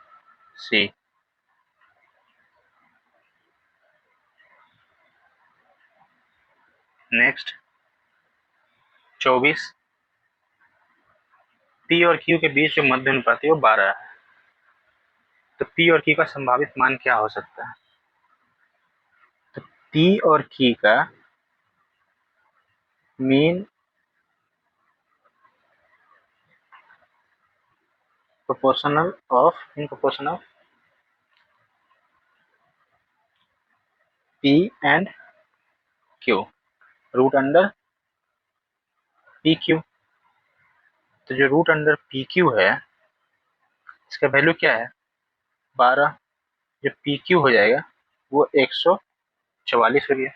सी। नेक्स्ट 24, पी और क्यू के बीच जो मध्य अनुपात है वो 12 है, तो पी और क्यू का संभावित मान क्या हो सकता है, तो पी और क्यू का mean proportional of in proportion of P and Q, root under P Q. तो जो रूट अंडर पी क्यू है इसका वैल्यू क्या है 12, जो पी क्यू हो जाएगा वो 144 हो गया।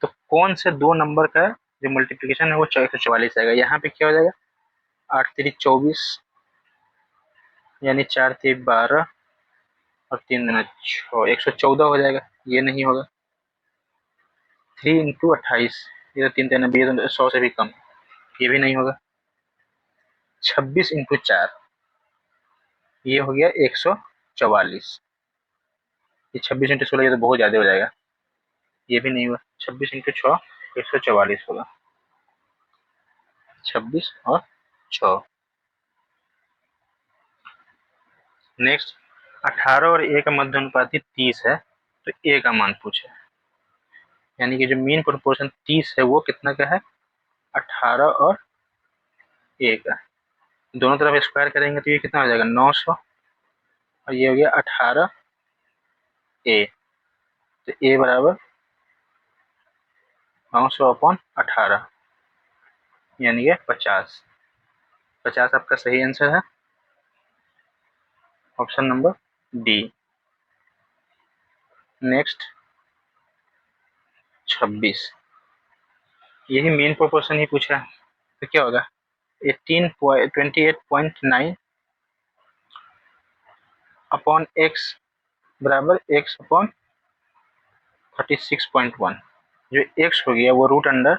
तो कौन से दो नंबर का जो मल्टीप्लिकेशन है वो 144 आएगा, यहाँ पे क्या हो जाएगा 8 3 24, यानी 4 3 12 और 3 दूना 6, 114 हो जाएगा, ये नहीं होगा। 3 इंटू 28, ये तो 3 3 20, 100 से भी कम, ये भी नहीं होगा। 26 इंटू 4, ये हो गया 144, ये 26 इंटू 16 ये तो बहुत ज़्यादा हो जाएगा, ये भी नहीं हुआ। 26 इंटू 6 144 होगा, 26 और 6। नेक्स्ट 18 और ए का मध्य अनुपाती 30 है, तो ए का मान पूछे, यानी कि जो मीन प्रोपोर्शन 30 है वो कितना का है 18 और ए का, दोनों तरफ स्क्वायर करेंगे तो ये कितना हो जाएगा 900 और ये हो गया 18 ए। तो ए बराबर 900 अपॉन 18 यानी कि 50। 50 आपका सही आंसर है, ऑप्शन नंबर डी। नेक्स्ट 26, यही मेन प्रोपोर्शन ही पूछा है, तो क्या होगा 28.9 अपॉन एक्स बराबर एक्स अपॉन 36.1। जो एक्स हो गया वो रूट अंडर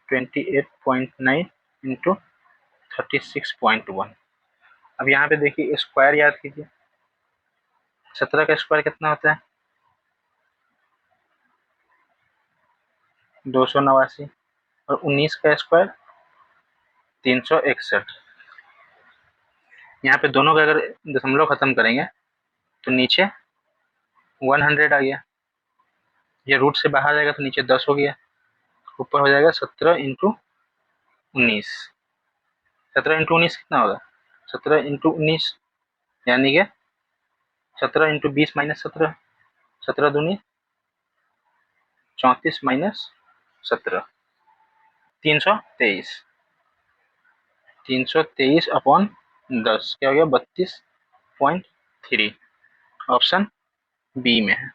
28.9 इंटू 36.1। अब यहाँ पे देखिए स्क्वायर याद कीजिए, 17 का स्क्वायर कितना होता है 289 और 19 का स्क्वायर 361। यहाँ पे दोनों का अगर दशमलव खत्म करेंगे तो नीचे 100 आ गया, ये रूट से बाहर जाएगा तो नीचे 10 हो गया, ऊपर हो जाएगा 17 इंटू 19। 17 इंटू 19 कितना होगा 17 इंटू 19 यानी कि 17 इंटू 20 माइनस 17, 17 दूनी 34 माइनस 17 323। 323 अपॉन 10 क्या हो गया 32.3, ऑप्शन बी में है।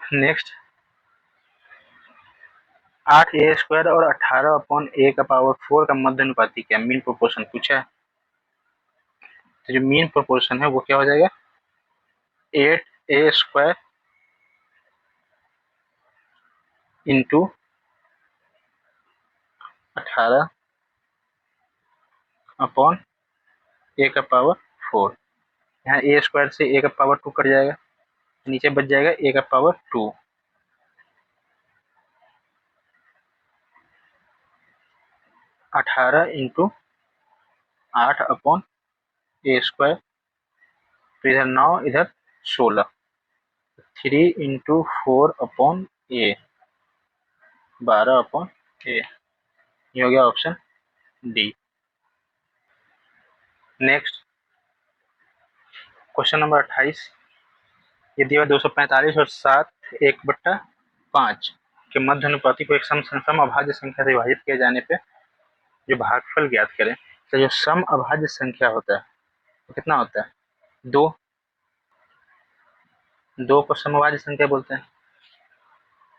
नेक्स्ट 8a² और 18 अपॉन a का पावर 4 का मध्य अनुपाती क्या मीन प्रोपोर्शन पूछा है। तो जो मीन प्रोपोर्शन है वो क्या हो जाएगा 8a² इंटू 18 अपॉन a का पावर 4। यहाँ a² से a का पावर 2 कट जाएगा, नीचे बच जाएगा a का पावर 2। 18 इंटू 8 अपॉन a², तो इधर 9 इधर 16, 3 into 4 upon a, 12 upon a, ये हो गया option D. Next question number 28, ये दिया 245 और 7 1/5 के मध्य अनुपाती को एक सम अभाज्य संख्या से विभाजित किए जाने पे जो भागफल ज्ञात करें। तो जो सम अभाज्य संख्या होता है वो कितना होता है 2। 2 को समअभाज्य संख्या बोलते हैं।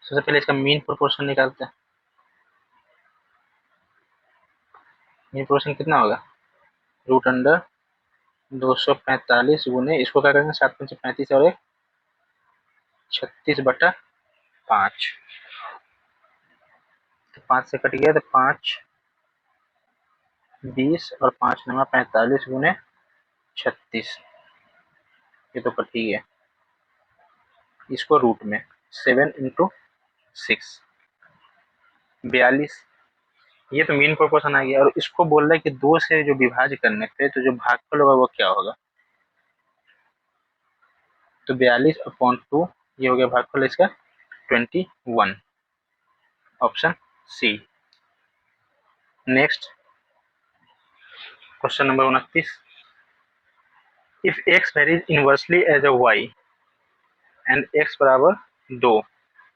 सबसे पहले इसका मीन प्रोपोर्शन निकालते हैं। मीन प्रोपोर्शन कितना होगा रूट अंडर 245 गुने इसको क्या करेंगे 7 5 35 और 1 36/5, तो 5 से कट गया तो 5 20 और 5 9 45 गुने 36, ये तो कट ही गया। इसको रूट में 7 इंटू 6 42, ये तो मीन प्रोपोर्शन आ गया। और इसको बोल रहा है कि 2 से जो विभाज्य करने पे तो जो भागफल होगा वो क्या होगा, तो 42/2 ये हो गया भागफल इसका 21, option C. Next question number 29, if x varies inversely as a y and x बराबर 2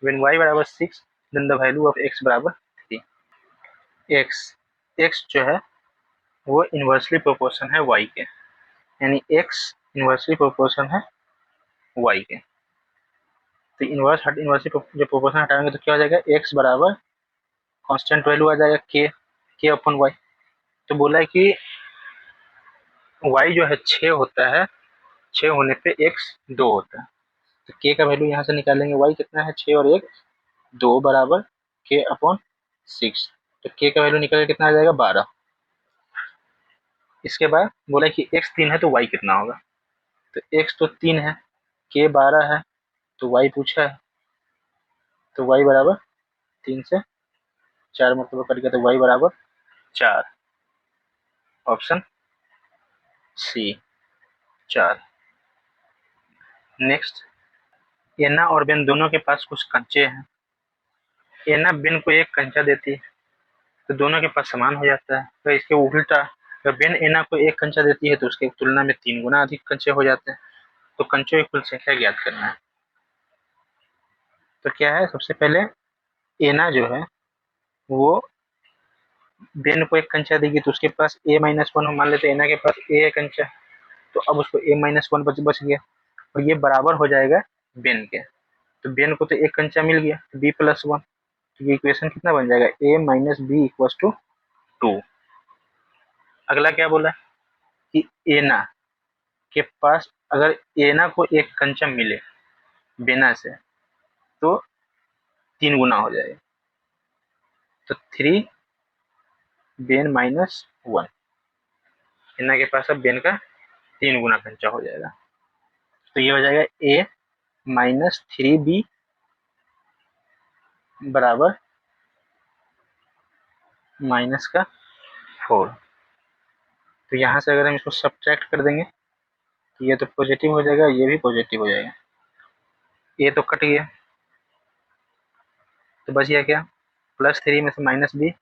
व्हेन y बराबर 6 then the value of x बराबर 3। x जो है वो इनवर्सली प्रोपोर्शन है y के, यानी x इनवर्सली प्रोपोर्शन है y के। तो इनवर्सली जो प्रोपोर्शन हटाएंगे तो क्या हो जाएगा x बराबर कांस्टेंट वैल्यू आ जाएगा k अपॉन y। तो बोला है कि y जो है 6 होता है, 6 होने पे x 2 होता है, तो k का वैल्यू यहाँ से निकालेंगे y कितना है 6 और 1 2 बराबर k अपॉन 6, तो k का वैल्यू निकल कितना आ जाएगा 12। इसके बाद बोला कि x 3 है तो y कितना होगा, तो x तो 3 है, k 12 है, तो y पूछा है, तो y बराबर 3 से 4 मतलब कट गया तो y बराबर 4, ऑप्शन सी 4। नेक्स्ट एना और बेन दोनों के पास कुछ कंचे हैं। एना बेन को एक कंचा देती है तो दोनों के पास समान हो जाता है। तो इसके उल्टा, अगर बेन एना को एक कंचा देती है तो उसके तुलना में 3 गुना अधिक कंचे हो जाते हैं। तो कंचों की कुल संख्या ज्ञात करना है। तो क्या है, सबसे पहले एना जो है वो बेन को एक कंचा देगी तो उसके पास A-1, मान लेते हैं एना के पास ए कंचा, तो अब उसको A-1 बच गया और ये बराबर हो जाएगा बेन के। तो बेन को तो एक कंचा मिल गया, B+1। तो ये इक्वेशन कितना बन जाएगा, A-B = 2। अगला क्या बोला कि एना के पास अगर एना को एक कंचा मिले बेना से तो 3 गुना हो जाएगा। तो 3 बेन-1, एना के पास अब बेन का 3 गुना कंचा हो जाएगा। तो ये हो जाएगा A-3B बराबर -4। तो यहाँ से अगर हम इसको सब्ट्रैक्ट कर देंगे तो ये तो पॉजिटिव हो जाएगा, ये भी पॉजिटिव हो जाएगा, ये तो कट गया। तो बच गया क्या, +3 में से -B,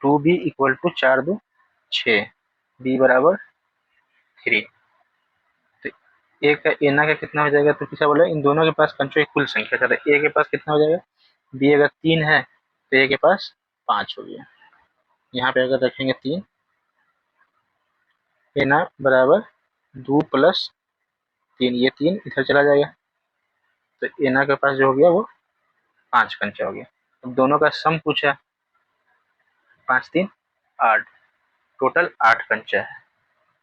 2B = 4 2 6, B बराबर 3। तो ए का एना का कितना हो जाएगा, तो कितना बोला, इन दोनों के पास कंचों की कुल संख्या था। ए के पास कितना हो जाएगा, बी अगर 3 है तो ए के पास 5 हो गया। यहाँ पे अगर रखेंगे 3, एना बराबर 2 + 3, ये 3 इधर चला जाएगा तो एना के पास जो हो गया वो 5 कंचा हो गया। अब दोनों का सम पूछा, 5 3 8, टोटल 8 कंचा है,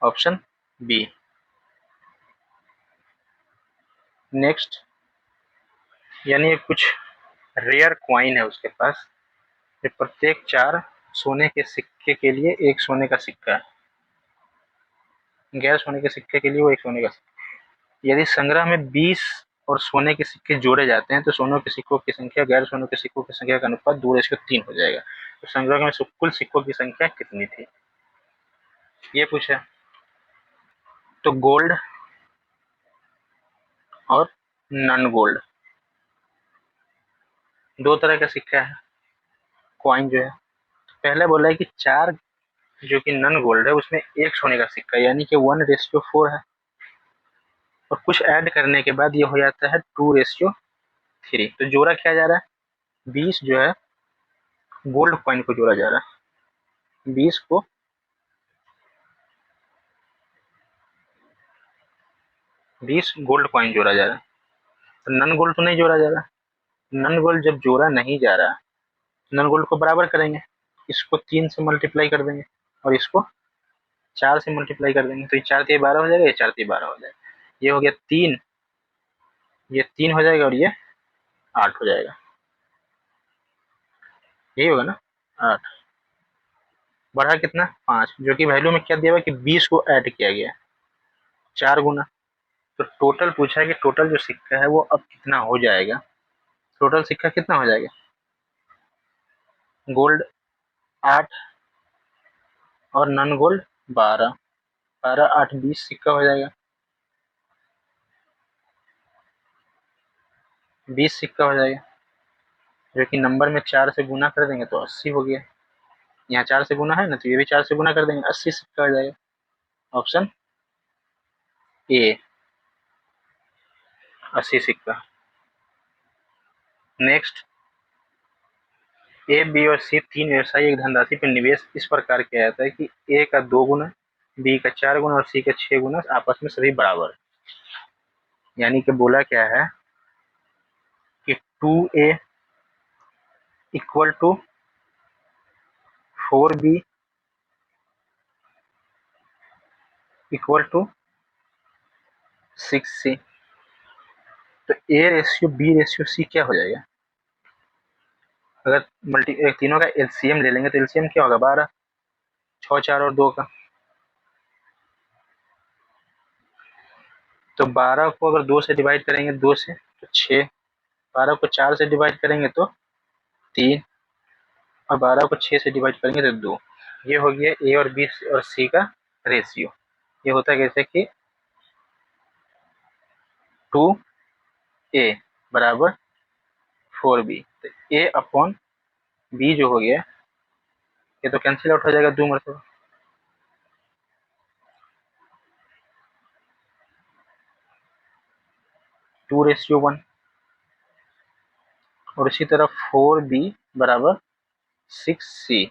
ऑप्शन बी। नेक्स्ट, यानी कुछ रेयर क्वाइन है उसके पास, प्रत्येक 4 सोने के सिक्के के लिए एक सोने का सिक्का है, गैर सोने के सिक्के के लिए वो एक सोने का सिक्का। यदि संग्रह में 20 और सोने के सिक्के जोड़े जाते हैं तो सोने के सिक्कों की संख्या गैर सोने के सिक्कों की संख्या का अनुपात 2:3 हो जाएगा। तो संग्रह में कुल सिक्कों की संख्या कितनी थी, ये पूछा। तो गोल्ड और नॉन गोल्ड दो तरह का सिक्का है, क्वाइन जो है। पहले बोला है कि 4 जो कि नॉन गोल्ड है उसमें एक सोने का सिक्का, यानी कि 1:4 है, और कुछ ऐड करने के बाद ये हो जाता है 2:3। तो जोड़ा क्या जा रहा है, 20 जो है गोल्ड कॉइन को जोड़ा जा रहा है, 20 गोल्ड कॉइन जोड़ा जा रहा है, तो नॉन गोल्ड तो नहीं जोड़ा जा रहा। नॉन गोल्ड जब जोड़ा नहीं जा रहा, नॉन गोल्ड को बराबर करेंगे, इसको 3 से मल्टीप्लाई कर देंगे और इसको 4 से मल्टीप्लाई कर देंगे, तो ये 4 3 12 हो जाएगा, ये 4 3 12 हो जाएगा, ये हो गया 3, ये 3 हो जाएगा और ये 8 हो जाएगा, यही होगा ना, 8 बढ़ा कितना 5, जो कि वैल्यू में क्या दिया हुआ कि 20 को ऐड किया गया 4 गुना। तो टोटल पूछा है कि टोटल जो सिक्का है वो अब कितना हो जाएगा, टोटल सिक्का कितना हो जाएगा, गोल्ड 8 और नॉन गोल्ड 12, 12 8 20 सिक्का हो जाएगा, 20 सिक्का हो जाएगा, जो कि नंबर में 4 से गुना कर देंगे तो 80 हो गया। यहाँ 4 से गुना है ना, तो ये भी 4 से गुना कर देंगे, 80 सिक्का हो जाएगा, ऑप्शन ए 80 सिक्का। नेक्स्ट, ए बी और सी 3 व्यवसायी एक धनराशि पर निवेश इस प्रकार किया जाता है कि ए का 2 गुना, बी का 4 गुना और सी का 6 गुना, आपस में सभी बराबर। यानी कि बोला क्या है कि 2A = 4B = 6C। तो A/B/C क्या हो जाएगा, अगर तीनों का एलसीएम ले लेंगे तो एलसीएम क्या होगा, 12, 6 4 और 2 का। तो 12 को अगर 2 से डिवाइड करेंगे, 2 से तो 6, 12 को 4 से डिवाइड करेंगे तो 3, और 12 को 6 से डिवाइड करेंगे तो 2। ये हो गया ए और बी और सी का रेशियो। ये होता है कैसे कि 2 ए बराबर 4b। तो ए अपॉन बी जो हो गया ये तो कैंसिल आउट हो जाएगा 2 मरतबा, 2:1। और इसी तरह 4b बराबर 6c।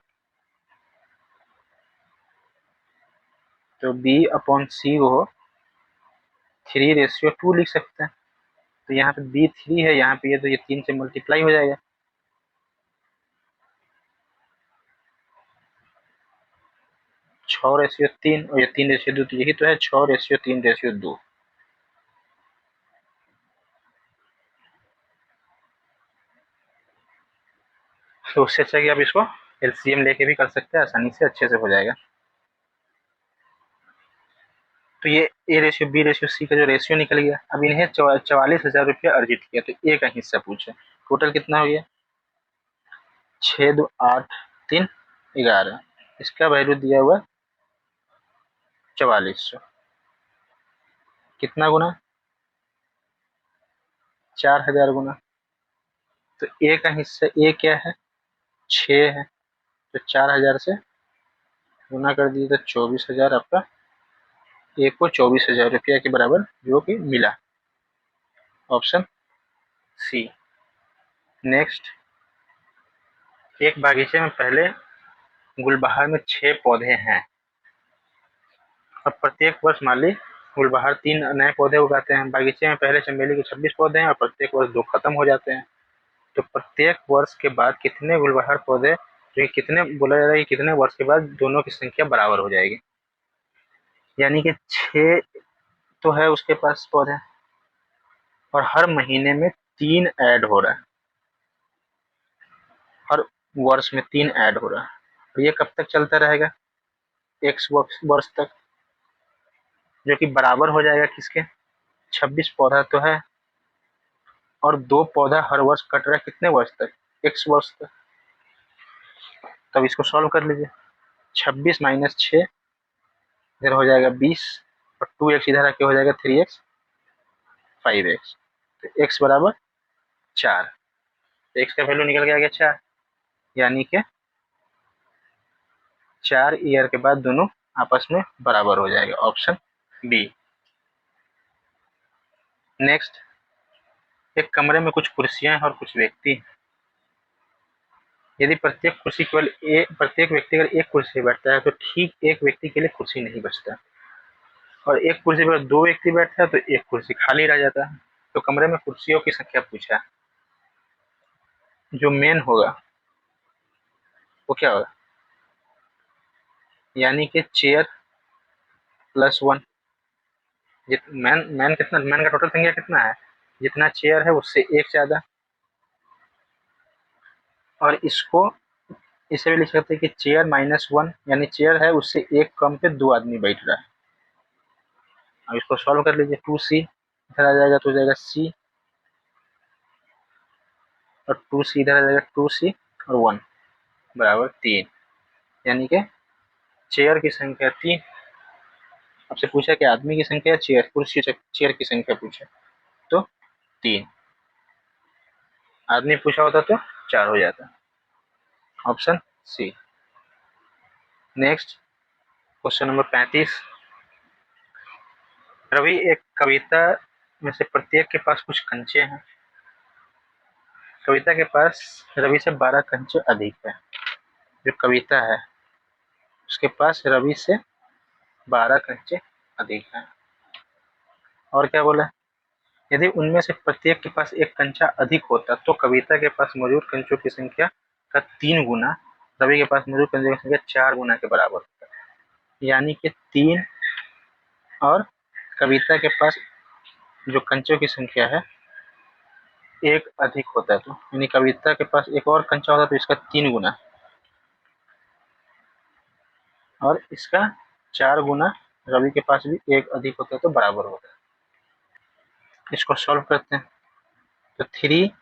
तो b अपॉन c को 3:2 लिख सकते हैं। तो यहाँ पे b 3 है, यहाँ पे ये तो ये 3 से मल्टीप्लाई हो जाएगा। 6:3 और ये 3:2, तो यही तो है 6:3:2। तो उससे अच्छा कि आप इसको एलसीएम लेके भी कर सकते हैं, आसानी से अच्छे से हो जाएगा। तो ये A/B/C का जो रेशियो निकल गया। अब इन्हें 44,000 रुपया अर्जित किया, तो ए का हिस्सा पूछे, टोटल कितना हो गया 6 2 8 3 11। इसका वैल्यू दिया हुआ 4400, कितना गुना 4000 गुना। तो ए का हिस्सा ए क्या है 6 है, तो 4000 से गुना कर दिए तो 24,000 आपका ए को 24,000 रुपया के बराबर जो कि मिला, ऑप्शन सी। नेक्स्ट, एक बागीचे में पहले गुलबहार में 6 पौधे हैं और प्रत्येक वर्ष माली गुलबहार 3 नए पौधे उगाते हैं। बागीचे में पहले चमेली के 26 पौधे हैं और प्रत्येक वर्ष 2 खत्म हो जाते हैं। तो प्रत्येक वर्ष के बाद कितने गुलबहार पौधे, जो कितने बोला जा रहा है कि कितने वर्ष के बाद दोनों की संख्या बराबर हो जाएगी। यानी कि 6 तो है उसके पास पौधे और हर महीने में 3 ऐड हो रहा है, हर वर्ष में 3 ऐड हो रहा है। तो ये कब तक चलता रहेगा, x वर्ष तक, जो कि बराबर हो जाएगा किसके 26 पौधा तो है और 2 पौधा हर वर्ष कट रहा है, कितने वर्ष तक x वर्ष तक। तब इसको सॉल्व कर लीजिए, 26 माइनस 6 इधर हो जाएगा 20 और 2x इधर आके हो जाएगा 3x 5x। तो x बराबर 4, तो x का वैल्यू निकल के आ गया 4, यानी कि 4 ईयर के बाद दोनों आपस में बराबर हो जाएगा, ऑप्शन बी। नेक्स्ट, एक कमरे में कुछ कुर्सियां हैं और कुछ व्यक्ति हैं। यदि प्रत्येक व्यक्ति अगर एक कुर्सी पर बैठता है तो ठीक एक व्यक्ति के लिए कुर्सी नहीं बचता, और एक कुर्सी पर 2 व्यक्ति बैठता है तो एक कुर्सी खाली रह जाता है। तो कमरे में कुर्सियों की संख्या पूछा है, जो मेन होगा वो क्या होगा, यानी कि चेयर +1। मैन का टोटल संख्या कितना है, जितना चेयर है उससे एक ज्यादा। और इसको इसे भी लिख सकते हैं कि चेयर -1, यानी चेयर है उससे एक कम पे 2 आदमी बैठ रहा है। अब इसको सॉल्व कर लीजिए, 2c इधर आ जाएगा तो हो जाएगा c और 2c इधर आ जाएगा 2c और 1 बराबर 3, यानी कि चेयर की संख्या 3। आपसे पूछा कि आदमी की संख्या चेयर कुर्सी चेयर की संख्या पूछा तो 3, आदमी पूछा होता तो 4 हो जाता, option C. Next, question number 35। Ravi एक कविता में से प्रत्येक के पास कुछ कंचे हैं। कविता के पास रवि से 12 कंचे अधिक है। जो कविता है उसके पास रवि से 12 कंचे अधिक है। और क्या बोला, यदि उनमें से प्रत्येक के पास एक कंचा अधिक होता तो कविता के पास मौजूद कंचों की संख्या का 3 गुना रवि के पास मौजूद कंचों की संख्या 4 गुना के बराबर होता है। यानी कि 3 और कविता के पास जो कंचों की संख्या है एक अधिक होता है, तो यानी कविता के पास एक और कंचा होता तो इसका 3 गुना और इसका 4 गुना रवि के पास भी एक अधिक होता है तो बराबर होता है। इसको सॉल्व करते हैं, तो 3k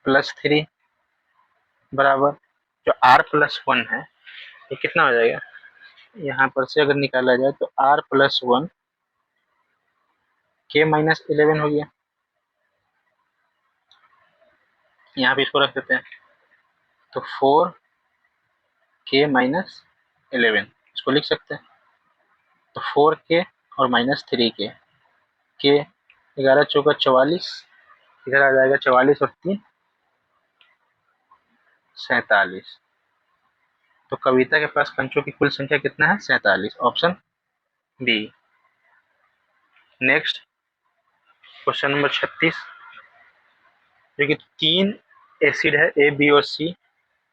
+ 3 बराबर जो r+1 है ये कितना हो जाएगा, यहाँ पर से अगर निकाला जाए तो r+1 के माइनस 11 हो गया, यहाँ पे इसको रख देते हैं, तो 4 के माइनस 11 इसको लिख सकते हैं। तो 4 के और माइनस 3 के 11 चौका 44, इधर आ जाएगा 44 और 3 47। तो कविता के पास कंचों की कुल संख्या कितना है? 47, option B. Next question number 36, जो कि 3 एसिड है ए बी और सी,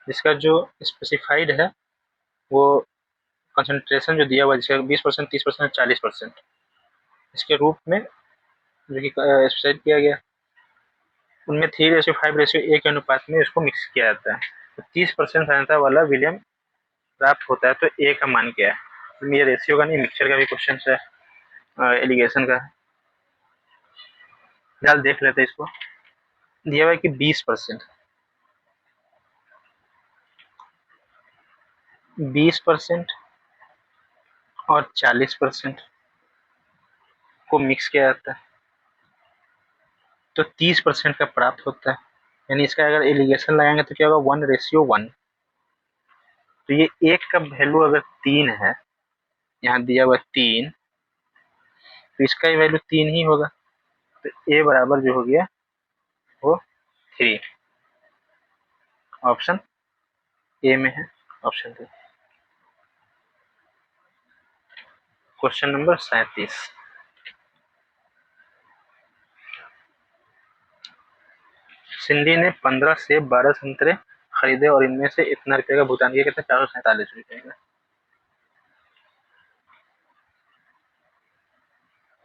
जिसका जो स्पेसिफाइड है वो कंसंट्रेशन जो दिया हुआ है, जिसका 20%, 30%, 40%, इसके रूप में जो कि स्पेसिफाइड किया गया, उनमें 3:5:1 के अनुपात में इसको मिक्स किया जाता है। तो 30% सांद्रता वाला विलियम प्राप्त होता है, तो ए का मान क्या है? ये रेशियो का नहीं, मिक्सचर का भी क्वेश्चन है, एलिगेशन का। फिलहाल देख लेते हैं इसको। दिया हुआ है कि 20%, 20% और 40% को मिक्स किया जाता है, तो 30% का प्राप्त होता है। यानी इसका अगर एलिगेशन लगाएंगे तो क्या होगा? 1:1। तो ये एक का वैल्यू अगर 3 है, यहाँ दिया हुआ 3, तो इसका ही वैल्यू 3 ही होगा। तो ए बराबर जो हो गया वो 3, ऑप्शन ए में है, option D. Question number 37, Sindhi ने 15 सेब 12 संतरे खरीदे और इनमें से इतना रुपये का भुगतान किया, कितना? 447 रुपये का।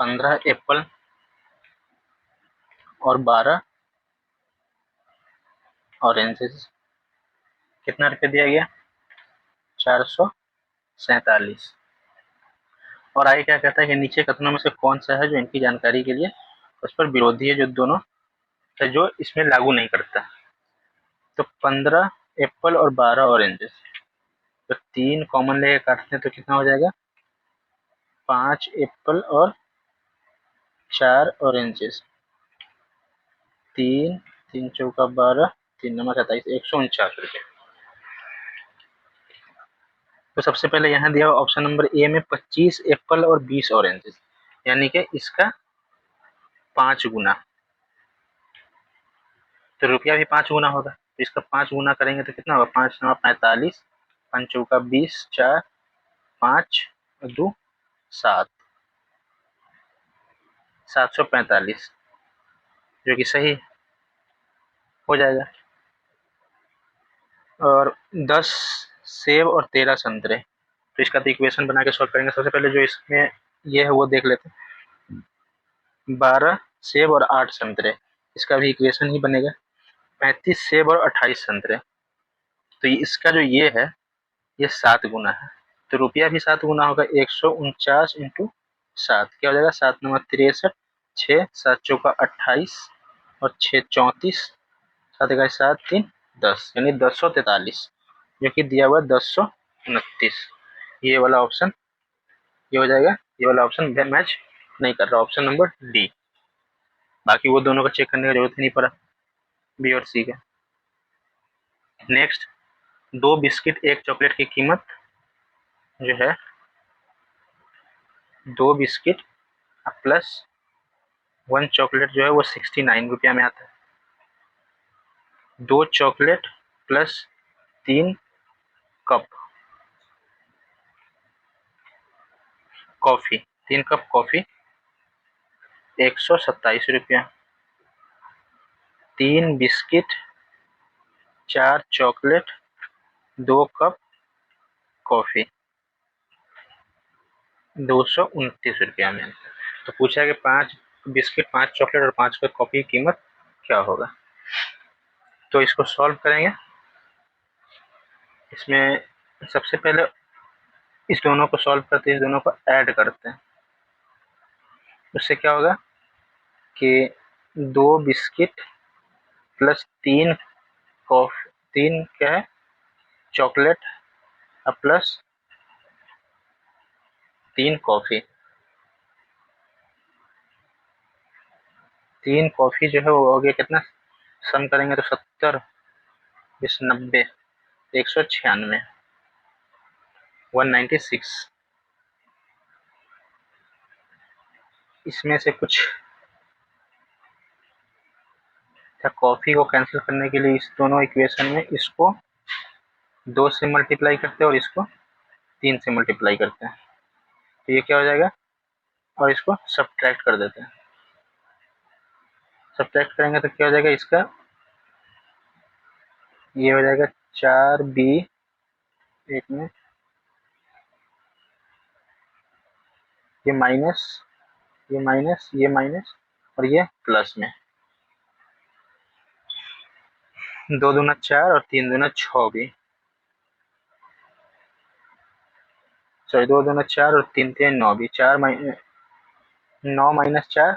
15 एप्पल और 12 ऑरेंजेस, कितना रुपये दिया गया? 447। और आगे क्या कहता है कि नीचे कथनों में से कौन सा है जो इनकी जानकारी के लिए उस पर विरोधी है, जो दोनों है, जो इसमें लागू नहीं करता। तो 15 एप्पल और 12 ऑरेंजेस, तो 3 कॉमन लेके काटते हैं तो कितना हो जाएगा? 5 एप्पल और 4 ऑरेंजेस, 3 3 चौका 12, 3 नंबर 27, 149 रुपये। तो सबसे पहले यहाँ दिया हुआ ऑप्शन नंबर ए में 25 एप्पल और 20 ऑरेंजेस, यानी कि इसका 5 गुना, तो रुपया भी 5 गुना होगा। तो इसका 5 गुना करेंगे तो कितना होगा? 5 9 45, 5 चौका 20, 4 5 2 7, 745, जो कि सही हो जाएगा। और 10 सेब और 13 संतरे, तो इसका तो इक्वेशन बना के सॉल्व करेंगे। सबसे पहले जो इसमें ये है वो देख लेते हैं। 12 सेब और 8 संतरे, इसका भी इक्वेशन ही बनेगा। 35 सेब और 28 संतरे, तो इसका जो ये है ये 7 गुना है, तो रुपया भी 7 गुना होगा। 149 इंटू 7 क्या हो जाएगा? 7 नंबर 63, 6 7 चौका 28 और 6 34, 7 इकाई 7 3 10, यानी 1043, जो कि दिया हुआ 1029। ये वाला ऑप्शन ये हो जाएगा। ये वाला ऑप्शन मैच नहीं कर रहा, ऑप्शन नंबर डी। बाकी वो दोनों का चेक करने की जरूरत ही नहीं पड़ा, बी और सी का। नेक्स्ट, 2 बिस्किट 1 चॉकलेट की कीमत जो है, 2 बिस्किट प्लस 1 चॉकलेट जो है वो 69 रुपया में आता है। 2 chocolate plus 3 cup coffee, 3 cup coffee 127 रुपया। 3 बिस्किट, 4 चॉकलेट, 2 कप कॉफी 229 रुपया में। तो पूछा कि 5 बिस्किट, 5 चॉकलेट और 5 कप कॉफी की कीमत क्या होगा? तो इसको सॉल्व करेंगे। इसमें सबसे पहले इस दोनों को सॉल्व करते हैं, इस दोनों को ऐड करते हैं। उससे क्या होगा कि 2 बिस्किट प्लस 3 कॉफी, 3 क्या है? चॉकलेट प्लस 3 कॉफी 3 कॉफ़ी जो है वो हो गया कितना, सम करेंगे तो 70 इस 90 196 196। इसमें से कुछ कॉफ़ी को कैंसिल करने के लिए इस दोनों इक्वेशन में इसको 2 से मल्टीप्लाई करते हैं और इसको 3 से मल्टीप्लाई करते हैं, तो ये क्या हो जाएगा, और इसको सब्ट्रैक्ट कर देते हैं। सब्ट्रैक्ट करेंगे तो क्या हो जाएगा इसका, ये हो जाएगा 4b, एक में ये माइनस, ये माइनस, ये माइनस और ये प्लस में, 2 दूना 4 और 3 दूना 6 भी, सॉरी 2 दूना 4 और 3 3 9 भी, 9 माइनस 4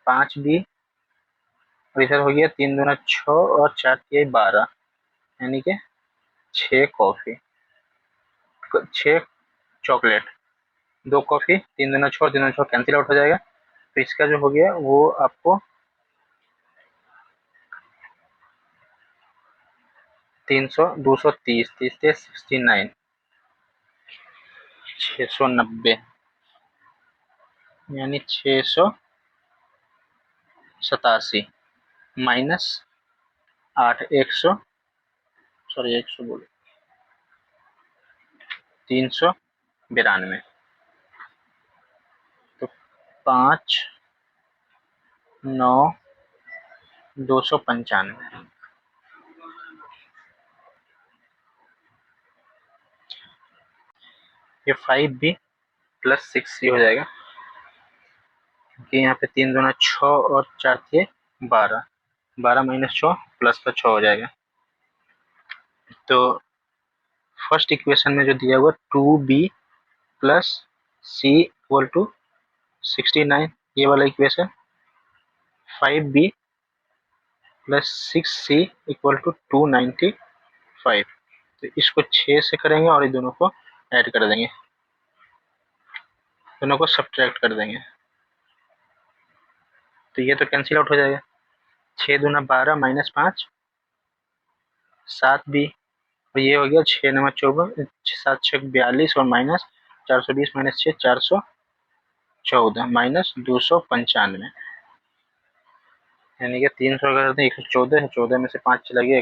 5 भी, और इधर हो गया 3 दूना 6 और 4 3 12, यानी कि 6 कॉफ़ी, 6 चॉकलेट, 2 कॉफ़ी, 3 दूना 6 और 3 दूना 6 कैंसिल आउट हो जाएगा, तो इसका जो हो गया वो आपको 300 230 30 69 690, यानी 687 माइनस 8 100, सॉरी 100 बोलो 392, तो 5 9 295, ये 5b प्लस 6c हो जाएगा, क्योंकि यहाँ पे 3 दूना 6 और 4 थे 12, 12 माइनस 6 प्लस का 6 हो जाएगा। तो फर्स्ट इक्वेशन में जो दिया हुआ 2b plus c equal to 69, ये वाला equation, 5b plus 6c equal to 295, तो इसको 6 से करेंगे और इन दोनों को ऐड कर देंगे, दोनों को सब्ट्रैक्ट कर देंगे, तो ये तो कैंसिल आउट हो जाएगा, 6 दूना 12 माइनस 5 7 भी, और ये हो गया 6 9 14 7 6 42 और माइनस 420 माइनस 6 414 माइनस 295, यानी कि 300 कर दें 114 है, 14 में से 5 चला गया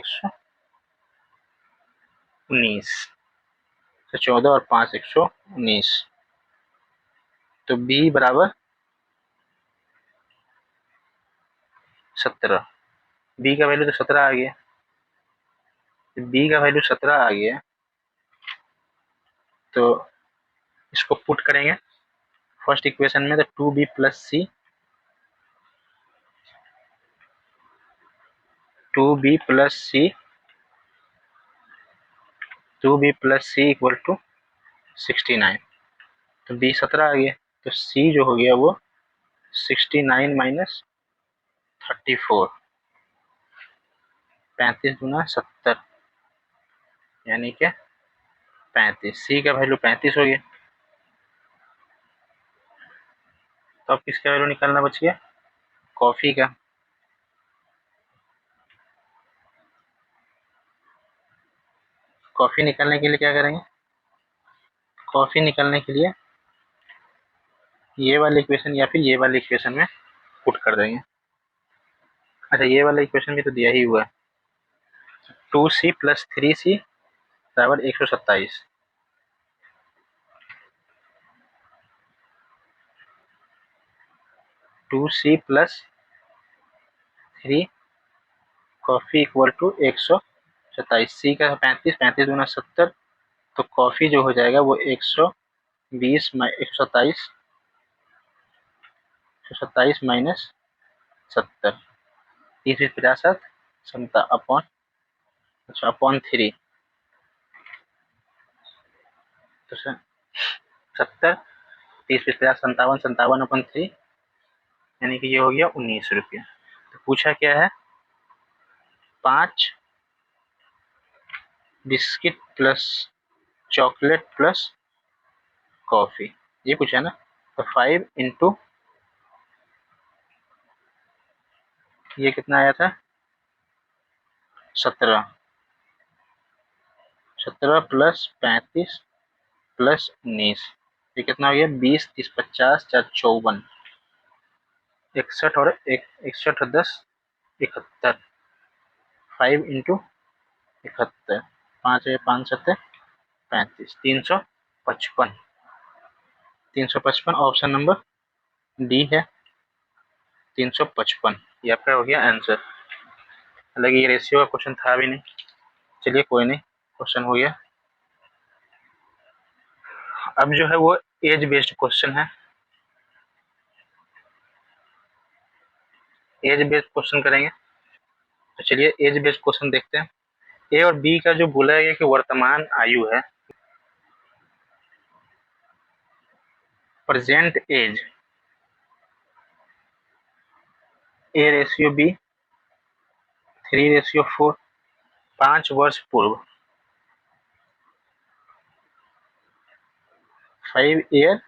119, तो 14 और 5 119, तो b बराबर 17, b का वैल्यू तो 17 आ गया, b का वैल्यू 17 आ गया, तो इसको पुट करेंगे फर्स्ट इक्वेशन में, तो 2b plus C, 2b plus C 2b plus C equal to 69, तो b 17 आ गया, तो c जो हो गया वो 69 माइनस 34, 35 दूना 70, यानी कि 35, c का वैल्यू 35 हो गया, तो अब किसका वैल्यू निकालना बच गया, कॉफ़ी का। कॉफ़ी निकालने के लिए क्या करेंगे, कॉफ़ी निकालने के लिए ये वाले इक्वेशन या फिर ये वाले इक्वेशन में पुट कर देंगे। अच्छा ये वाला इक्वेशन भी तो दिया ही हुआ है, 2c प्लस 3c बराबर 127, 2c प्लस 3 कॉफ़ी इक्वल टू 127, सी का 35, 35 दूना 70, तो कॉफ़ी जो हो जाएगा वो 120 127 माइनस 70, 30 50 क्षमता अपॉन, अच्छा अपॉन 3, तो 70 30 50 57 57 अपॉन 3, यानी कि ये हो गया 19 रुपये। तो पूछा क्या है, 5 biscuit plus chocolate plus coffee, ये पूछा है ना, तो 5 इंटू ये कितना आया था 17 प्लस 35 प्लस 19, ये कितना हो गया 20 30 50 4 54, 61 और 61 और 10 71, 5 इंटू 71, 5 है 5 7 35, 355, 355 ऑप्शन नंबर डी है 355, ये आपका हो गया आंसर। हालांकि ये रेशियो का क्वेश्चन था भी नहीं, चलिए कोई नहीं, क्वेश्चन हो गया। अब जो है वो एज बेस्ड क्वेश्चन है, एज बेस्ड क्वेश्चन करेंगे। तो चलिए एज बेस्ड क्वेश्चन देखते हैं। ए और बी का जो बोला गया कि वर्तमान आयु है, present age, A ratio B 3:4, 5 वर्ष पूर्व, 5 ईयर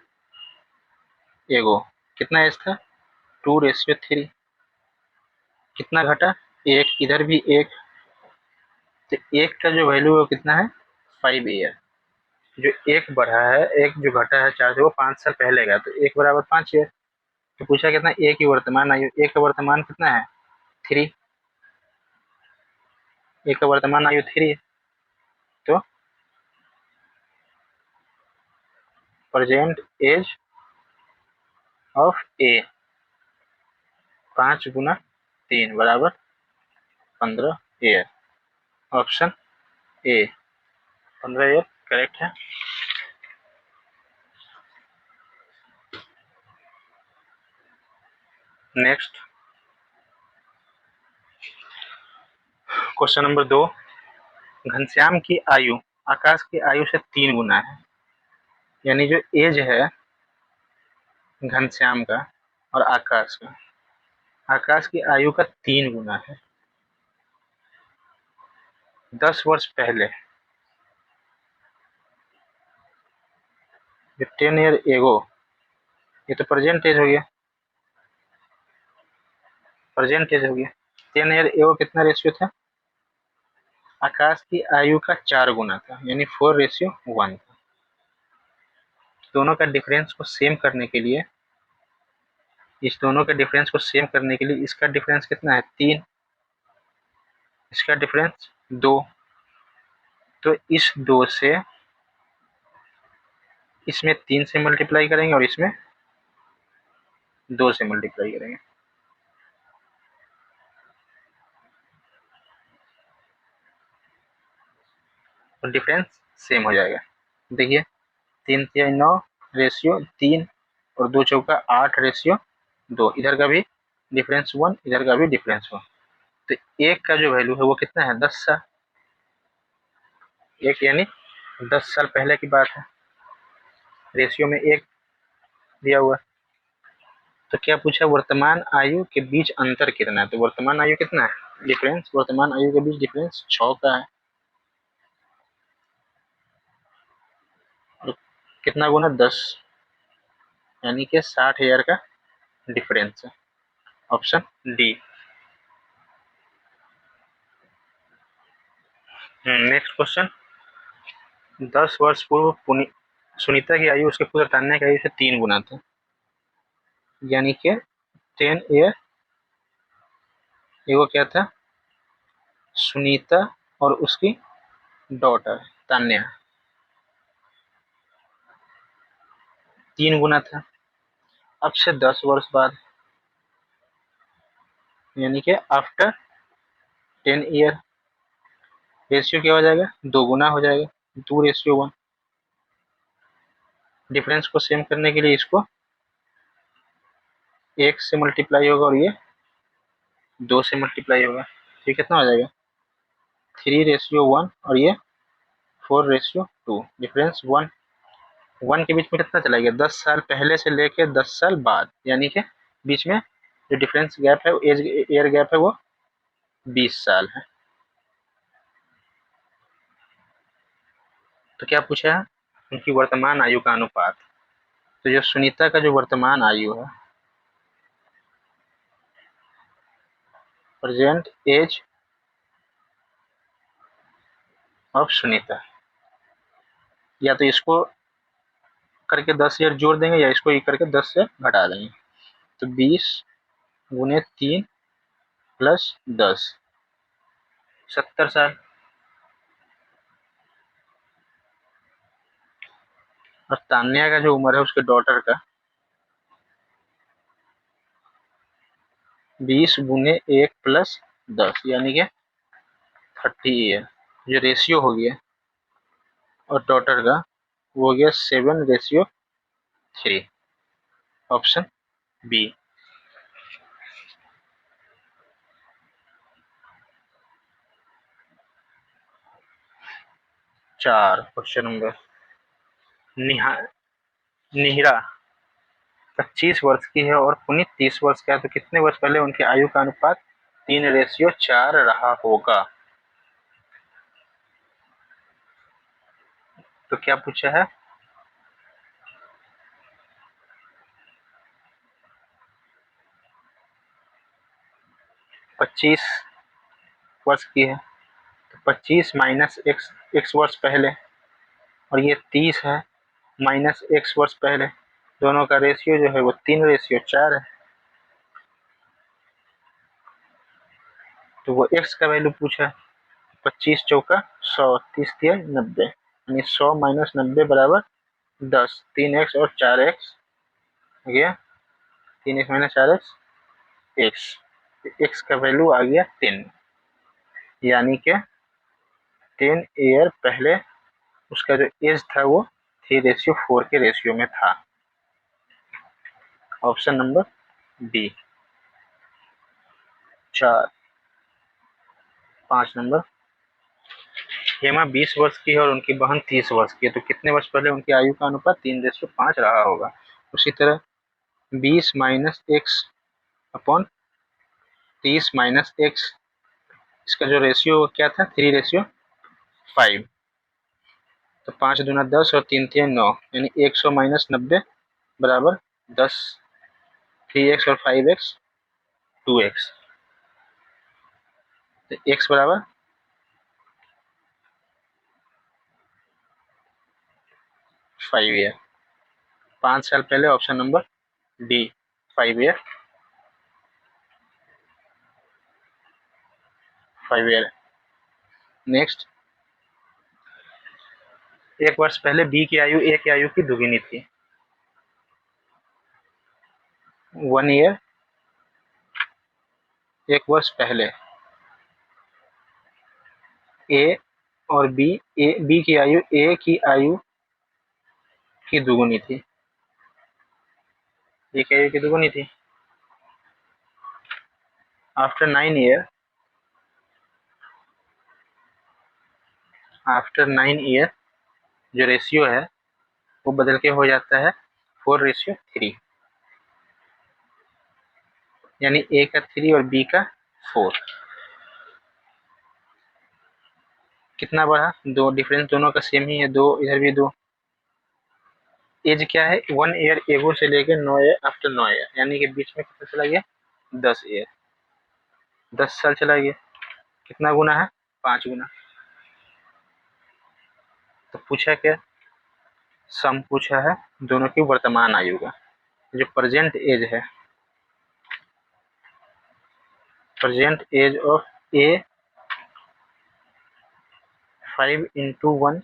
एगो, कितना एज था 2:3, कितना घटा एक, इधर भी एक, तो एक का जो वैल्यू है कितना है 5 ईयर, जो एक बढ़ा है, एक जो घटा है 4 से वो 5 साल पहले का, तो एक बराबर 5 ईयर। तो पूछा कितना ए की वर्तमान आयु, ए का वर्तमान कितना है 3, ए का वर्तमान आयु 3 है, तो प्रेजेंट एज ऑफ ए 5 गुना 3 बराबर 15 year, option A 15 year correct है। नेक्स्ट क्वेश्चन नंबर 2, घनश्याम की आयु आकाश की आयु से 3 गुना है, यानी जो एज है घनश्याम का और आकाश का, आकाश की आयु का 3 गुना है। 10 वर्ष पहले, 10 ईयर एगो, ये तो प्रेजेंट एज हो गया, प्रेजेंट एज हो गया। 10 ईयर एगो कितना रेशियो था, आकाश की आयु का 4 गुना था, यानी 4:1 था। दोनों का डिफरेंस को सेम करने के लिए, इस दोनों के डिफरेंस को सेम करने के लिए इसका डिफरेंस कितना है 3, इसका डिफरेंस 2, तो इस 2 से इसमें 3 से मल्टीप्लाई करेंगे और इसमें 2 से मल्टीप्लाई करेंगे, तो डिफरेंस सेम हो जाएगा। देखिए 3 3 9 रेशियो 3 और 2 चौका 8 रेशियो 2, इधर का भी डिफरेंस 1, इधर का भी डिफरेंस 1, तो एक का जो वैल्यू है वो कितना है 10 साल, एक यानी 10 साल पहले की बात है, रेशियो में एक दिया हुआ। तो क्या पूछा वर्तमान आयु के बीच अंतर कितना है, तो वर्तमान आयु कितना है डिफरेंस, वर्तमान आयु के बीच डिफरेंस 6 का है, और कितना गुना 10, यानी कि 60 ईयर का डिफरेंस है, ऑप्शन डी। नेक्स्ट क्वेश्चन, 10 वर्ष पूर्व सुनीता की आयु उसके पुत्र तान्या की आयु से 3 गुना था, यानी कि 10 ईयर वो क्या था सुनीता और उसकी डॉटर तान्या 3 गुना था। अब से 10 वर्ष बाद, यानी कि आफ्टर 10 ईयर, रेशियो क्या हो जाएगा 2 गुना हो जाएगा, 2:1। डिफरेंस को सेम करने के लिए इसको 1 से मल्टीप्लाई होगा और ये 2 से मल्टीप्लाई होगा, तो कितना हो जाएगा 3:1 और ये 4:2, डिफरेंस 1 1 के बीच में कितना चला गया 10 साल पहले से लेके 10 साल बाद, यानी कि बीच में जो डिफरेंस गैप है एज ईयर गैप है वो 20 साल है। तो क्या पूछा है उनकी वर्तमान आयु का अनुपात, तो जो सुनीता का जो वर्तमान आयु है प्रेजेंट एज ऑफ सुनीता, या तो इसको करके 10 ईयर जोड़ देंगे या इसको करके 10 से घटा देंगे। तो 20 गुने 3 प्लस 10, 70 साल। और तान्या का जो उम्र है उसके डॉटर का 20 गुने 1 प्लस 10 यानी कि 30 ईयर, जो रेशियो हो गया। और डॉटर का वो हो गया 7:3। Option B. 4 question number, Nihira 25 वर्ष की है और पुनीत 30 वर्ष का है, तो कितने वर्ष पहले उनकी आयु का अनुपात 3:4 रहा होगा? तो क्या पूछा है? 25 वर्ष की है तो 25 माइनस x वर्ष पहले, और ये 30 है माइनस x वर्ष पहले, दोनों का रेशियो जो है वो 3:4 है। तो वो x का वैल्यू पूछा है। 25 चौका 100, 30 दिया 90, यानी 100 माइनस 90 बराबर 10। 3x और 4x हो गया, 3x minus 4x x, x का वैल्यू आ गया 10, यानी कि 10 ईयर पहले उसका जो एज था वो 3:4 के रेशियो में था। Option number B. 5 number, Hema 20 वर्ष की है और उनकी बहन 30 वर्ष की है, तो कितने वर्ष पहले उनकी आयु का अनुपात 3:5 रहा होगा? उसी तरह 20 minus x upon 30 minus x, इसका जो रेशियो क्या था 3:5। तो 5 दूना 10 और 3 3 9, यानी 100 माइनस 90 बराबर 10। 3x और 5x 2x, तो x बराबर 5 ईयर। 5 साल पहले, option number D 5 year. 5 year. Next, 1 वर्ष पहले बी की आयु ए की आयु की दुगुनी थी। 1 ईयर 1 वर्ष पहले ए और बी की आयु ए की आयु की दुगुनी थी। ए की आयु की दुगुनी थी। आफ्टर 9 ईयर, जो रेशियो है वो बदल के हो जाता है 4:3, यानी ए का 3 और बी का 4। कितना बढ़ा? 2, डिफरेंस दोनों का सेम ही है, 2 इधर भी 2। एज क्या है? 1 ईयर एगो से लेके 9 ईयर आफ्टर 9 ईयर, यानी कि बीच में कितना चला गया? 10 ईयर, 10 साल चला गया। कितना गुना है? 5 गुना। तो पूछा क्या? सम पूछा है दोनों की वर्तमान आयु का। जो प्रेजेंट एज है, present age of A 5 into 1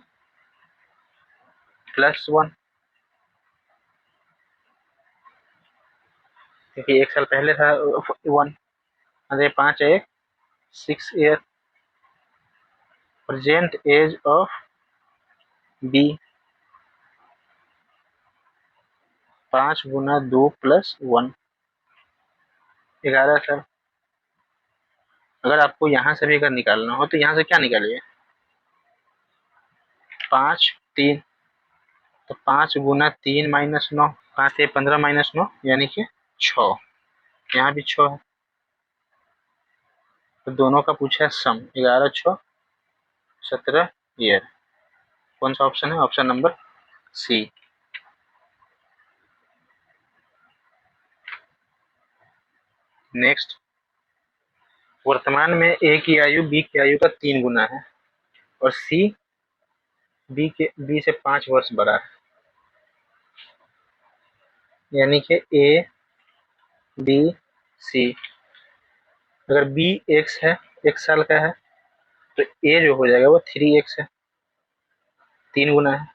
plus 1, क्योंकि 1 साल पहले था 1, अरे 5 1 6 year. Present age of B 5 गुना 2 प्लस 1, 11 साल। अगर आपको यहाँ से भी अगर निकालना हो तो यहाँ से क्या निकालिए? 5 3, तो 5 गुना 3 माइनस 9, 5 से 15 माइनस 9 यानी कि 6, यहाँ भी 6 है। तो दोनों का पूछा है सम, 11 6 17 ईयर। कौन सा ऑप्शन है? ऑप्शन नंबर सी। नेक्स्ट, वर्तमान में ए की आयु बी की आयु का 3 गुना है और सी बी से 5 वर्ष बड़ा है, यानी कि ए बी सी। अगर बी एक्स है, 1 साल का है, तो ए जो हो जाएगा वो 3x है, 3 गुना है।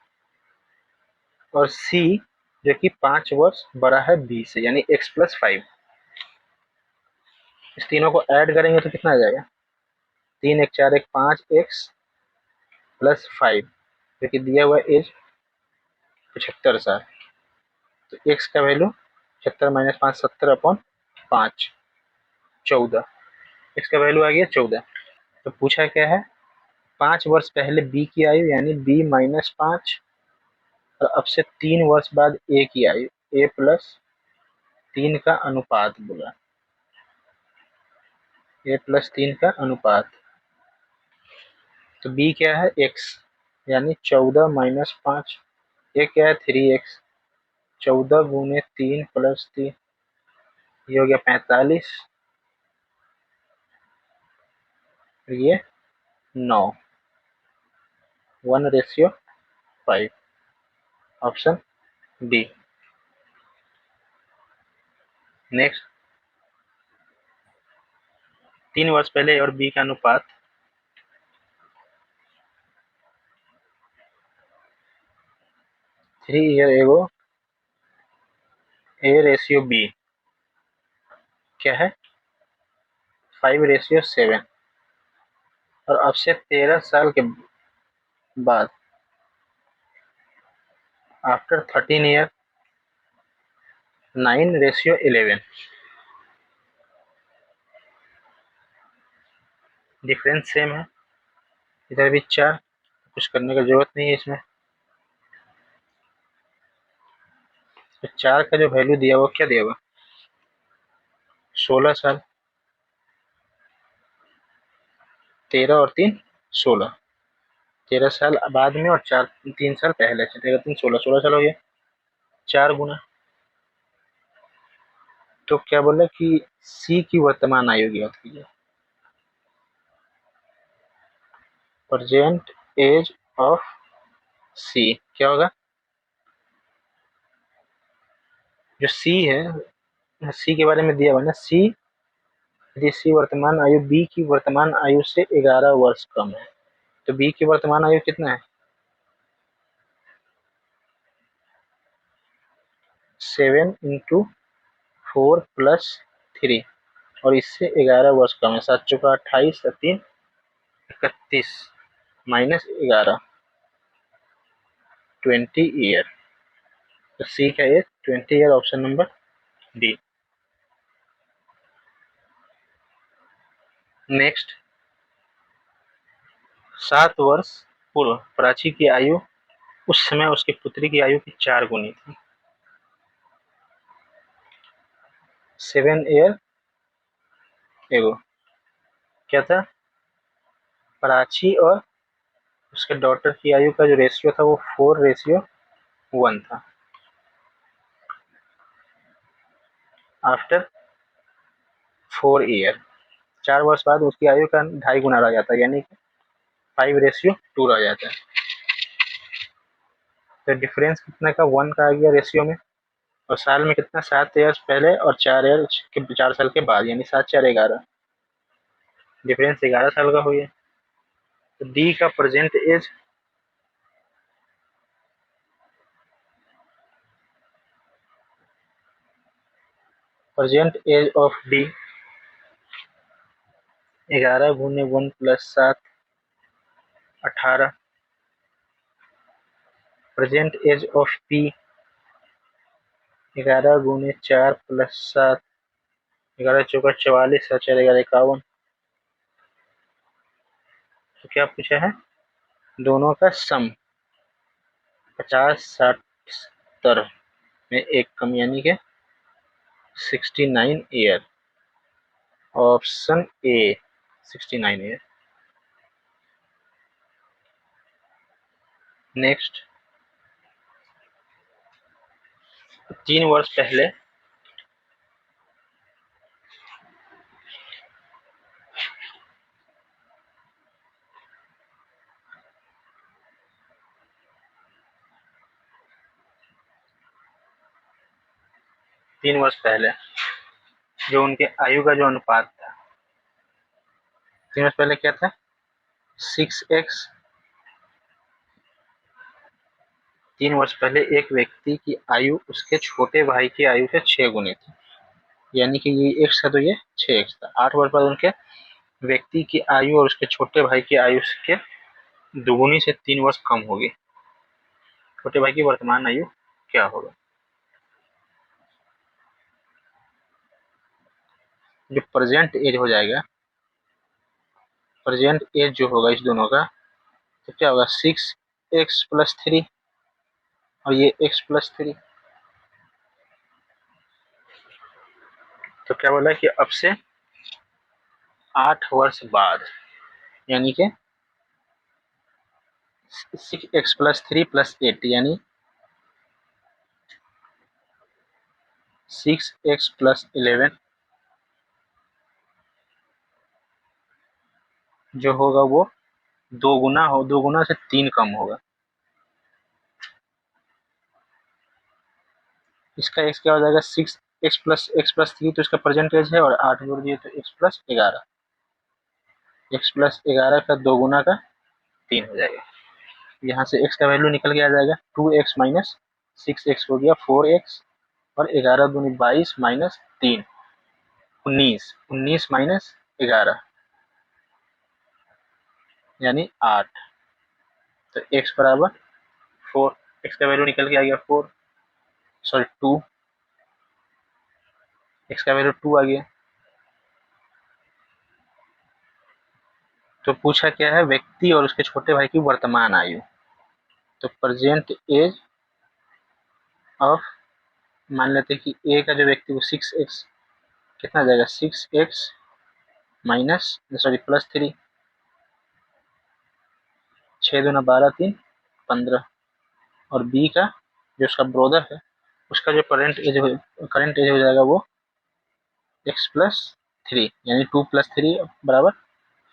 और सी जो कि 5 वर्ष बड़ा है बी से, यानी x+5। इस तीनों को ऐड करेंगे तो कितना आ जाएगा, 3 एक 4 एक 5 x+5, जो कि दिया हुआ एज 75 साल। तो x का वैल्यू 75 - 5 70/5, 14। x का वैल्यू आ गया 14। तो पूछा क्या है, 5 वर्ष पहले b की आयु यानी b-5, और अब से 3 वर्ष बाद a की आयु a+3 का अनुपात बोला, a+3 का अनुपात। तो b क्या है, x, यानी 14 - 5, a क्या है 3x, 14 गुने 3 + 3, ये हो गया 45, ये 9, 1:5, ऑप्शन डी। नेक्स्ट, 3 वर्ष पहले और बी का अनुपात, थ्री ईयर एगो A/B क्या है 5:7, और अब से 13 साल के बाद आफ्टर 13 ईयर 9:11। डिफरेंस सेम है, इधर भी 4, कुछ करने की जरूरत नहीं है इसमें। तो 4 का जो वैल्यू दिया हुआ क्या दिया हुआ, 16 साल, 13 और 3 16, 13 साल बाद में और 3 साल पहले से, 13 3 16, 16 साल हो गया, 4 गुना। तो क्या बोला कि सी की वर्तमान आयु की बात कीजिए, प्रेजेंट एज ऑफ सी क्या होगा, जो सी है, सी के बारे में दिया हुआ है ना, सी यदि सी वर्तमान आयु बी की वर्तमान आयु से 11 वर्ष कम है, तो बी की वर्तमान आयु कितना है, 7 × 4 + 3, और इससे 11 वर्ष कम है, 7 चौका 28 और 3 31, -11, 20 ईयर। तो सी का age 20 year, option number D. Next, 7 वर्ष पूर्व प्राची की आयु उस समय उसके पुत्री की आयु की 4 गुनी थी। 7 ईयर एगो क्या था, प्राची और उसके डॉटर की आयु का जो रेशियो था वो 4:1 था। आफ्टर 4 ईयर, 4 वर्ष बाद उसकी आयु का 2.5 गुना रह जाता है, यानी कि 5:2 रह जाता है। तो डिफरेंस कितना का, 1 का आ गया रेशियो में, और साल में कितना, 7 ईयर्स पहले और 4 साल के बाद, यानी 7 4 11, डिफरेंस 11 साल का हो गया। तो डी का प्रेजेंट एज ऑफ डी 11 गुने 1 + 7 18। प्रेजेंट एज ऑफ पी 11 गुने 4 + 7, 11 चौका 44, 7 4 11 51। तो क्या पूछा है, दोनों का सम 50 60 70 में एक कम, यानी कि 69 year, option A 69 year. Next, 3 वर्ष पहले 3 वर्ष पहले जो उनके आयु का जो अनुपात था, 3 वर्ष पहले क्या था, 6x। 3 वर्ष पहले एक व्यक्ति की आयु उसके छोटे भाई की आयु से 6 गुनी थी, यानी कि ये x था तो ये 6x था। 8 वर्ष बाद उनके व्यक्ति की आयु और उसके छोटे भाई की आयु के दुगुनी से 3 वर्ष कम होगी। छोटे भाई की वर्तमान आयु क्या होगा? जो प्रेजेंट एज हो जाएगा, प्रेजेंट एज जो होगा इस दोनों का, तो क्या होगा, 6x+3 और ये x+3। तो क्या बोला कि अब से 8 वर्ष बाद, यानी कि 6x+3+8 यानी 6x+11 जो होगा वो 2 गुना से 3 कम होगा। इसका x क्या हो जाएगा, 6x+3 तो इसका प्रेजेंट एज है, और 8 जोड़ दिए तो x+11, x+11 का 2 गुना का 3 हो जाएगा। यहाँ से x का वैल्यू निकल के आ जाएगा 2x माइनस 6x हो गया 4x, और 11 दूनी 22 माइनस 3 19, 19 माइनस 11 यानी 8। तो x बराबर 4, x का वैल्यू निकल के आ गया 4, सॉरी 2, x का वैल्यू 2 आ गया। तो पूछा क्या है, व्यक्ति और उसके छोटे भाई की वर्तमान आयु। तो प्रेजेंट एज ऑफ, मान लेते हैं कि ए का जो व्यक्ति वो 6x, कितना आ जाएगा, 6x माइनस सॉरी +3, 6 दूना 12 3 15, और बी का जो उसका ब्रोदर है उसका जो करंट एज हो जाएगा वो x+3 यानी 2+3 बराबर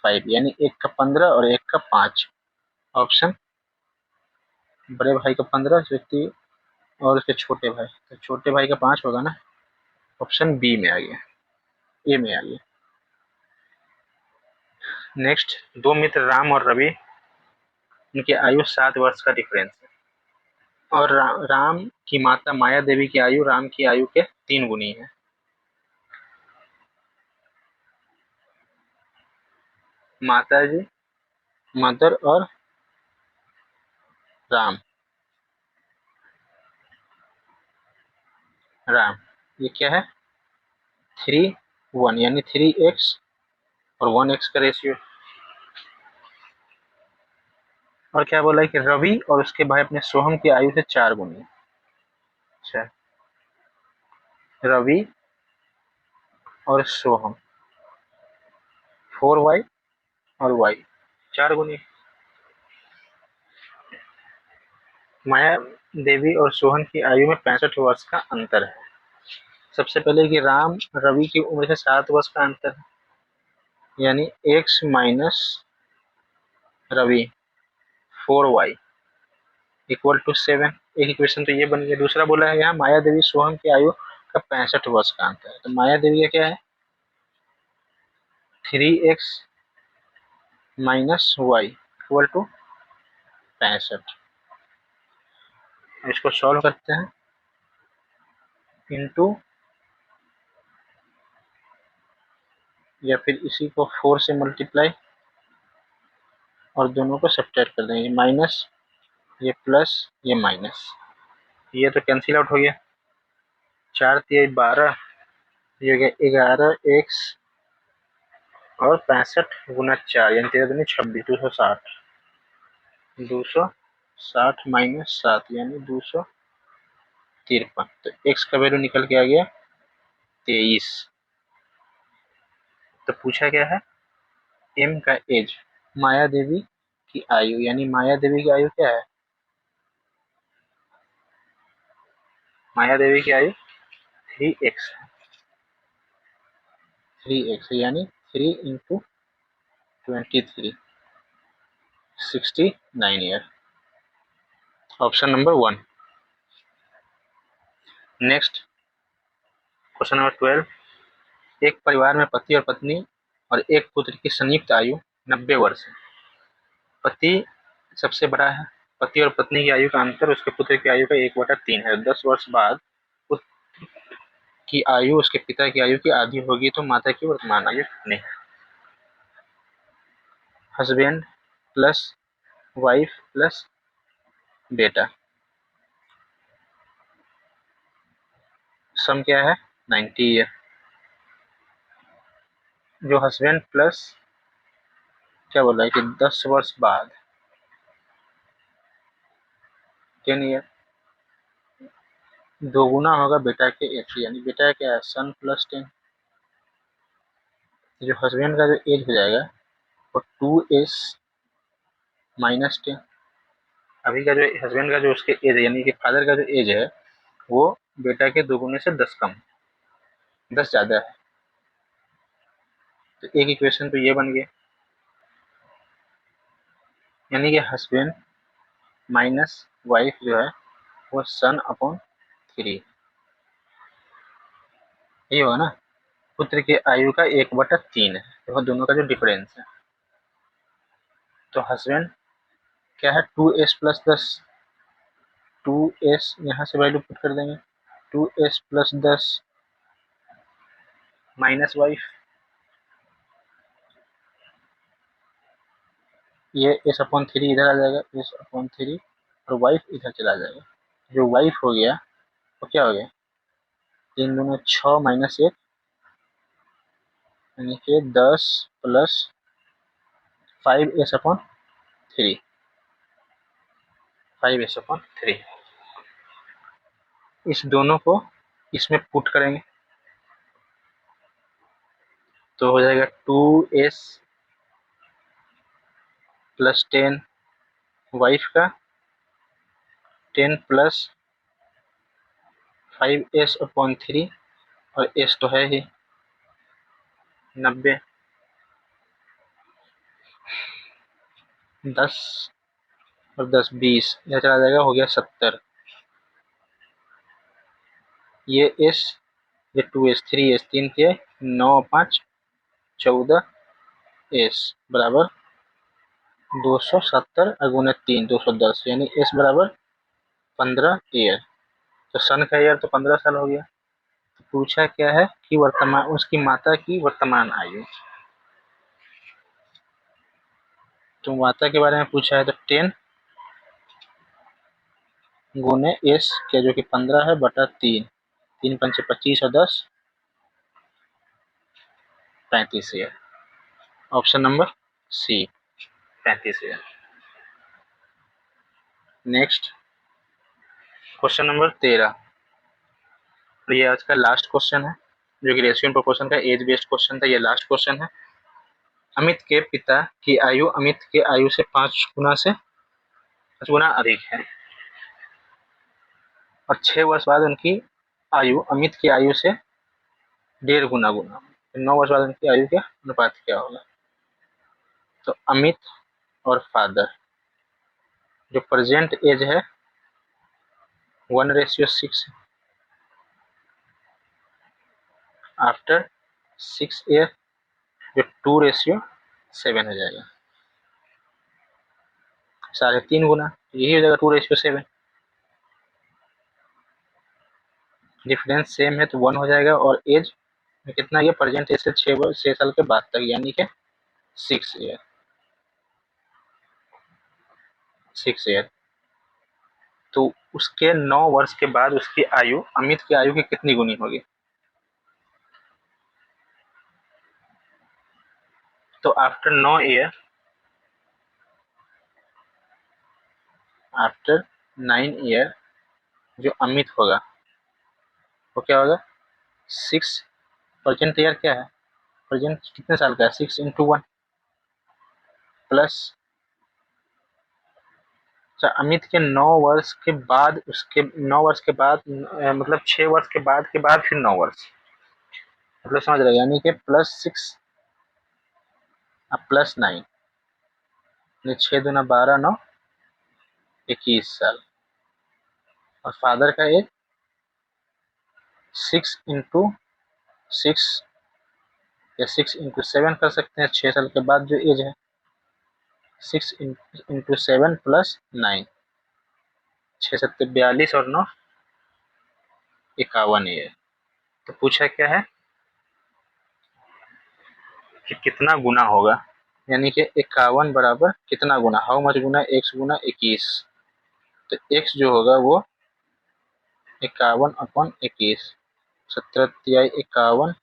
5, यानी एक का 15 और एक का 5। ऑप्शन बड़े भाई का 15 व्यक्ति और उसके छोटे भाई, तो छोटे भाई का 5 होगा ना, ऑप्शन बी में आ गया, ए में आ गया। नेक्स्ट, 2 मित्र राम और रवि, उनकी आयु 7 वर्ष का डिफरेंस है, और राम की माता माया देवी की आयु राम की आयु के 3 गुनी है। माता जी, मदर और राम, राम ये क्या है, 3 1 यानी 3x और 1x का रेशियो। और क्या बोला है कि रवि और उसके भाई अपने सोहम की आयु से 4 गुनी है। अच्छा, रवि और सोहम 4y और y 4 गुनी। माया देवी और सोहन की आयु में 65 वर्ष का अंतर है। सबसे पहले कि राम रवि की उम्र से 7 वर्ष का अंतर है, यानी x माइनस रवि 4y इक्वल टू 7। एक इक्वेशन तो ये बन गया। दूसरा बोला है यहाँ माया देवी सोहम की आयु का 65 वर्ष का अंतर है, तो माया देवी का क्या है, 3x minus Y equal to 65। इसको सॉल्व करते हैं, इंटू या फिर इसी को 4 से मल्टीप्लाई और दोनों को सब्ट्रैक्ट कर देंगे, माइनस ये प्लस ये माइनस, ये तो कैंसिल आउट हो गया, 4 3 12, ये हो गया 11x और 65 गुना 4 यानी 13 दूनी 26, 260, 260 माइनस 7 यानी 253। तो x का वैल्यू निकल के आ गया 23। तो पूछा क्या है, m का एज, माया देवी की आयु, यानी माया देवी की आयु क्या है, माया देवी की आयु 3x है, 3x यानी 3 into 23 69 year. Option number 1। Next, question number 12, एक परिवार में पति और पत्नी और एक पुत्र की संयुक्त आयु 90 वर्ष है। पति सबसे बड़ा है, पति और पत्नी की आयु का अंतर उसके पुत्र की आयु का 1/3 है। 10 वर्ष बाद पुत्र की आयु उसके पिता की आयु की आधी होगी, तो माता की वर्तमान आयु कितनी है? हस्बैंड प्लस वाइफ प्लस बेटा, सम क्या है? 90 ईयर। जो हस्बैंड प्लस क्या बोल रहा है कि 10 वर्ष बाद 10 ईयर, दोगुना होगा बेटा के 80, यानी बेटा क्या है? सन प्लस 10। जो हस्बैंड का जो एज हो जाएगा वो 2s माइनस 10। अभी का जो हस्बैंड का जो उसके एज है, यानी कि फादर का जो एज है, वो बेटा के दोगुने से 10 कम, 10 ज्यादा है। तो एक इक्वेशन तो ये बन गया, यानी कि हस्बैंड माइनस वाइफ जो है वो सन अपॉन 3, ये होगा ना। पुत्र की आयु का 1/3 है, तो दोनों का जो डिफरेंस है। तो हस्बैंड क्या है? 2s प्लस 10, 2s यहाँ से वैल्यू पुट कर देंगे, 2s प्लस 10 माइनस वाइफ, ये s अपॉन 3 इधर आ जाएगा, s अपॉन 3, और वाइफ इधर चला जाएगा। जो वाइफ हो गया वो क्या हो गया? 3 दूनी 6 माइनस 1, यानी कि 10 plus 5s upon 3, 5s upon 3। इस दोनों को इसमें पुट करेंगे तो हो जाएगा 2s प्लस 10 वाइफ का, 10 प्लस 5s अपॉन 3, और s तो है ही 90, 10 और 10 20, यह चला जाएगा, हो गया 70। ये s, ये 2s 3s 3 के 9 5 14 s बराबर 270 गुने 3 210, यानी s बराबर 15 ईयर। तो सन का ईयर तो 15 साल हो गया। तो पूछा क्या है कि वर्तमान उसकी माता की वर्तमान आयु, तो माता के बारे में पूछा है, तो 10 गुने s के जो कि 15 है बटा 3, 3 पंचे 25 और 10 35 year. Option number C 35 year. Next question number 13, ये आज का लास्ट क्वेश्चन है, जो कि रेशियो एंड प्रोपोर्शन का एज बेस्ड क्वेश्चन था। ये लास्ट क्वेश्चन है। अमित के पिता की आयु अमित के आयु से 5 गुना अधिक है, और 6 वर्ष बाद उनकी आयु अमित की आयु से 1.5 गुना गुना, 9 वर्ष बाद उनकी आयु के अनुपात क्या होगा? तो अमित और फादर, जो प्रेजेंट एज है 1:6, आफ्टर 6 ईयर जो 2:7 हो जाएगा, 3.5 गुना, यही हो जाएगा 2:7। डिफरेंस सेम है तो 1 हो जाएगा, और एज में कितना, ये प्रेजेंट एज से 6 साल के बाद तक, यानी कि 6 ईयर, 6 ईयर। तो उसके 9 वर्ष के बाद उसकी आयु अमित की आयु की कितनी गुनी होगी? तो आफ्टर 9 ईयर, आफ्टर 9 ईयर जो अमित होगा वो क्या होगा? 6, प्रेजेंट ईयर क्या है? प्रेजेंट कितने साल का है? 6 इंटू 1 प्लस, अमित के 9 वर्ष के बाद, उसके 9 वर्ष के बाद मतलब 6 वर्ष के बाद फिर 9 वर्ष, मतलब समझ रहे, यानी कि +6 प्लस 9, 6 दूना 12 9 21 साल, और फादर का एज 6 इंटू 6 या 6 इंटू 7 कर सकते हैं, 6 साल के बाद जो एज है। 6 इंटू 7 प्लस 9, 6 सत्ते 42 और 9 51 ईयर। तो पूछा क्या है कि कितना गुना होगा, यानी कि 51 बराबर कितना गुना, हाउ मच गुना x गुना 21। तो x जो होगा वो 51/21, 17×51,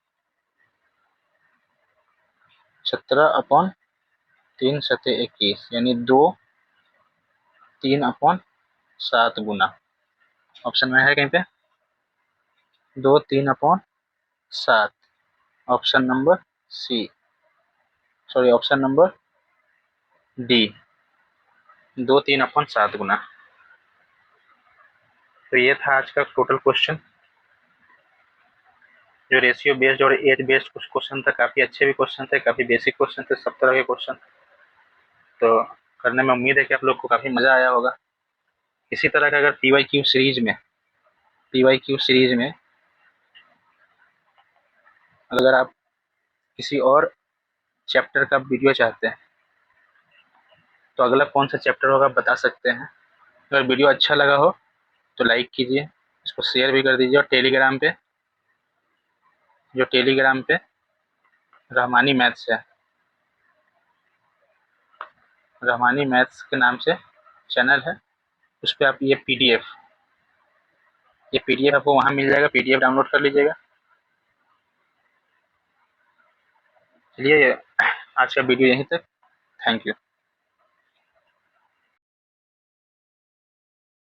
17/3 यानी 2 3/7 गुना। ऑप्शन में है कहीं पे 2 3/7, option number C, sorry option number D, 2 3/7 गुना। तो ये था आज का टोटल क्वेश्चन। जो रेशियो बेस्ड और एज बेस्ड कुछ क्वेश्चन था, काफी अच्छे भी क्वेश्चन थे, काफी बेसिक क्वेश्चन थे, सब तरह के क्वेश्चन। तो करने में उम्मीद है कि आप लोग को काफी मजा आया होगा। इसी तरह का अगर पीवाईक्यू सीरीज में अगर आप किसी और चैप्टर का वीडियो चाहते हैं तो अगला कौन सा चैप्टर होगा बता सकते हैं। अगर वीडियो अच्छा लगा हो तो लाइक कीजिए, इसको शेयर भी कर दीजिए। और टेलीग्राम पे रहमानी मैथ्स है, रहमानी मैथ्स के नाम से चैनल है, उस पर आप ये पीडीएफ आपको वहाँ मिल जाएगा, पीडीएफ डाउनलोड कर लीजिएगा। चलिए आज का वीडियो यहीं तक, थैंक यू।